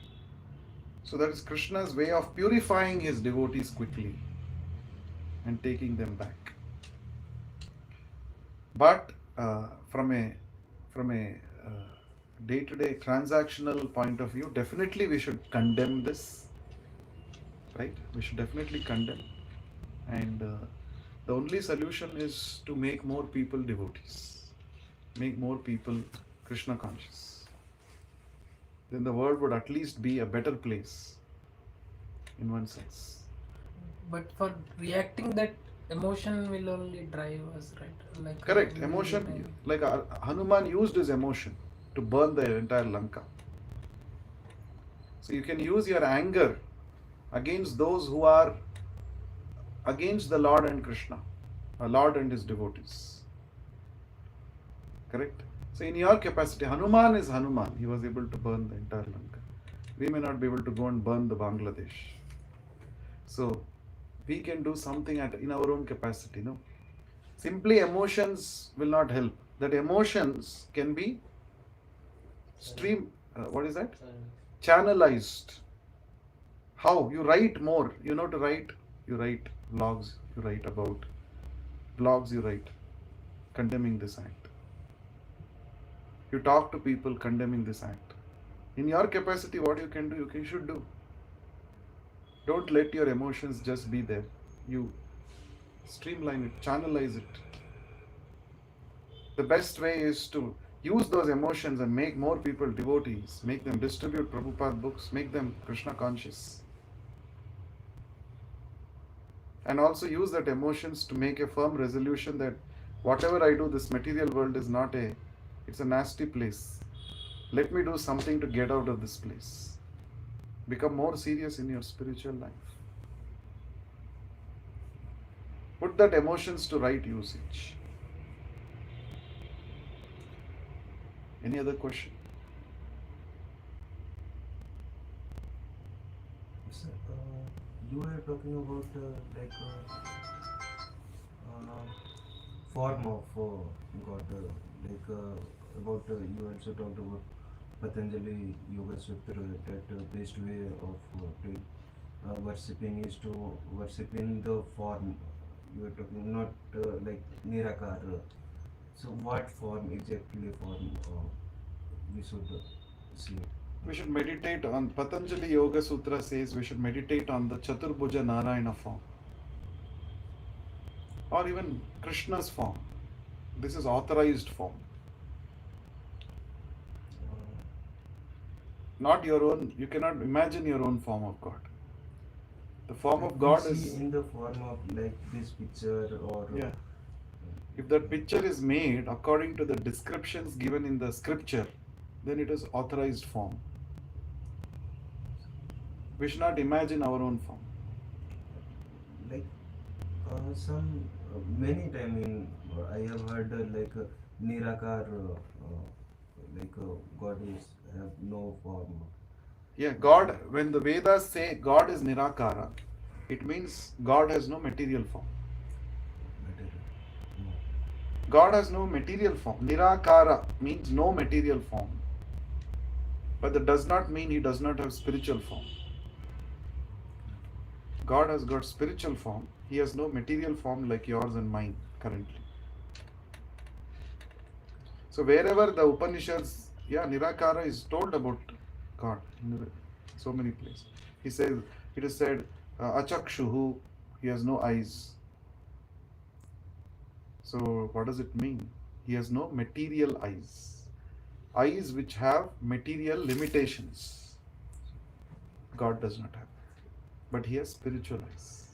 [SPEAKER 1] So that is Krishna's way of purifying his devotees quickly and taking them back. But from a day-to-day transactional point of view, definitely we should condemn this. Right? We should definitely condemn. And the only solution is to make more people devotees. Make more people Krishna conscious. Then the world would at least be a better place in one sense.
[SPEAKER 5] But for reacting, that emotion will only drive us, right? Like
[SPEAKER 1] Correct. Emotion, like Hanuman used his emotion to burn the entire Lanka. So you can use your anger against those who are against the Lord and Krishna, a Lord and his devotees. Correct? So in your capacity, Hanuman is Hanuman. He was able to burn the entire Lanka. We may not be able to go and burn the Bangladesh. So we can do something in our own capacity. No, simply emotions will not help. That emotions can be channelized. How? You write more. You know to write. You write blogs. You write about blogs. You write condemning this act. You talk to people condemning this act. In your capacity, what you can do, you should do. Don't let your emotions just be there. You streamline it, channelize it. The best way is to use those emotions and make more people devotees, make them distribute Prabhupada books, make them Krishna conscious. And also use that emotions to make a firm resolution that whatever I do, this material world is not it's a nasty place. Let me do something to get out of this place. Become more serious in your spiritual life. Put that emotions to right usage. Any other question?
[SPEAKER 6] Sir, you were talking about form of God, about you also talked about Patanjali Yoga Sutra, that best way of worshipping is to worship in the form. You were talking not like Nirakar. So what form exactly we should see?
[SPEAKER 1] We should meditate on Patanjali Yoga Sutra says we should meditate on the Chaturbhuja Narayana form. Or even Krishna's form. This is authorized form. Not your own, you cannot imagine your own form of God. The form of God is
[SPEAKER 6] in the form of like this picture or
[SPEAKER 1] yeah. If that picture is made according to the descriptions given in the scripture, then it is authorized form. We should not imagine our own form.
[SPEAKER 6] like some many time in I have heard Nirakar God is have no form.
[SPEAKER 1] Yeah, God, when the Vedas say God is Nirakara, it means God has no material form. God has no material form. Nirakara means no material form. But that does not mean he does not have spiritual form. God has got spiritual form. He has no material form like yours and mine currently. So wherever the Upanishads, Nirakara is told about God in so many places. He says, it is said, Achakshuhu, he has no eyes. So what does it mean? He has no material eyes. Eyes which have material limitations. God does not have. But he has spiritual eyes.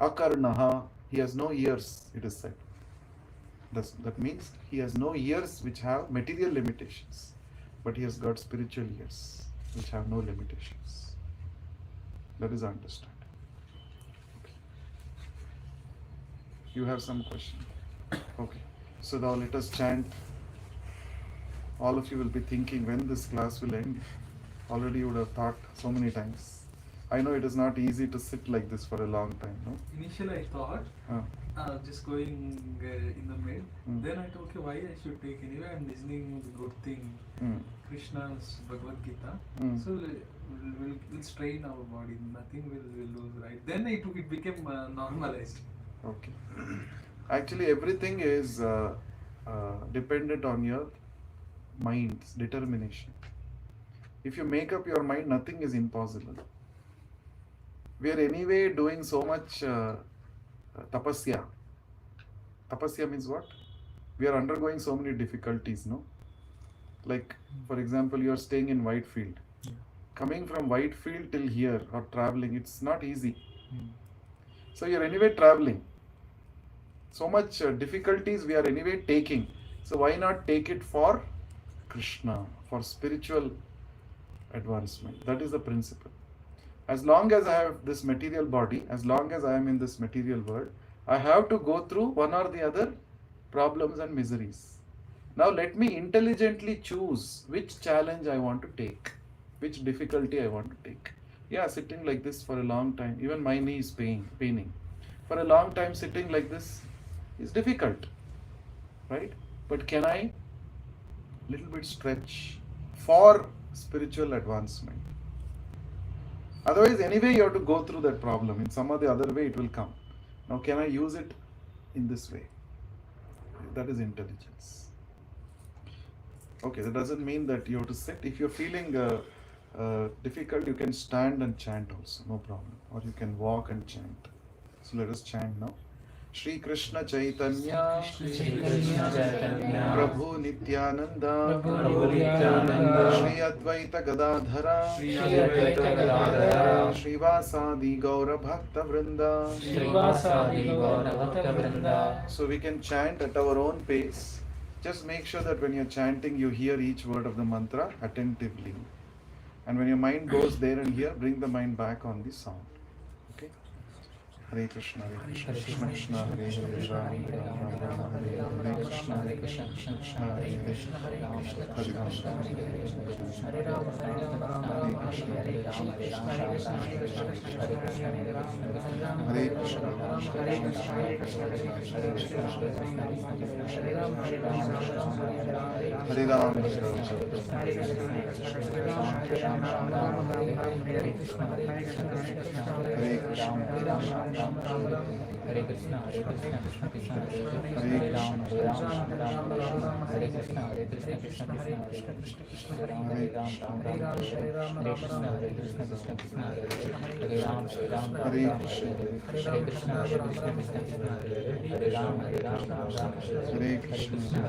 [SPEAKER 1] Akarnaha, he has no ears, it is said. That means he has no ears which have material limitations. But he has got spiritual ears which have no limitations. That is understanding. You have some question? Okay. So now let us chant. All of you will be thinking when this class will end. Already you would have thought so many times. I know it is not easy to sit like this for a long time, no?
[SPEAKER 4] Initially I thought just going in the mid. Then I thought, okay, why I should take anyway? I'm listening the good thing, Krishna's Bhagavad Gita. So we'll strain our body. Nothing will lose, right? Then it became normalized.
[SPEAKER 1] Okay. Actually, everything is dependent on your mind's determination. If you make up your mind, nothing is impossible. We are anyway doing so much tapasya. Tapasya means what? We are undergoing so many difficulties, no? Like, for example, you are staying in Whitefield. Coming from Whitefield till here or traveling, it's not easy. So you are anyway traveling. So much difficulties we are anyway taking. So why not take it for Krishna, for spiritual advancement? That is the principle. As long as I have this material body, as long as I am in this material world, I have to go through one or the other problems and miseries. Now let me intelligently choose which challenge I want to take, which difficulty I want to take. Yeah, sitting like this for a long time, even my knee is paining. For a long time sitting like this is difficult, right? But can I little bit stretch for spiritual advancement? Otherwise, anyway, you have to go through that problem. In some other way, it will come. Now, can I use it in this way? That is intelligence. Okay, that doesn't mean that you have to sit. If you're feeling difficult, you can stand and chant also, no problem. Or you can walk and chant. So let us chant now. Shri Krishna Chaitanya Prabhu Nityananda Shri Advaita Gadadhara Srivasadi Gaura Bhakta Vrinda. So we can chant at our own pace. Just make sure that when you're chanting, you hear each word of the mantra attentively. And when your mind goes there and here, bring the mind back on the sound. Okay? Hare Krishna, Hare Krishna, Krishna Krishna, Hare Hare, Ram Ram, Ram Ram, Hare Hare, Krishna, Hare Krishna, Krishna Krishna, Hare Hare, Hare Ram, Hare Ram, Hare
[SPEAKER 2] Krishna, Krishna Krishna, Hare Ram, Hare Ram, Hare Krishna, Krishna Krishna, Hare Ram, Hare Ram, Hare Krishna, Krishna Krishna, Hare Ram, Hare Krishna, Hare Ram, Hare Krishna, Hare Krishna.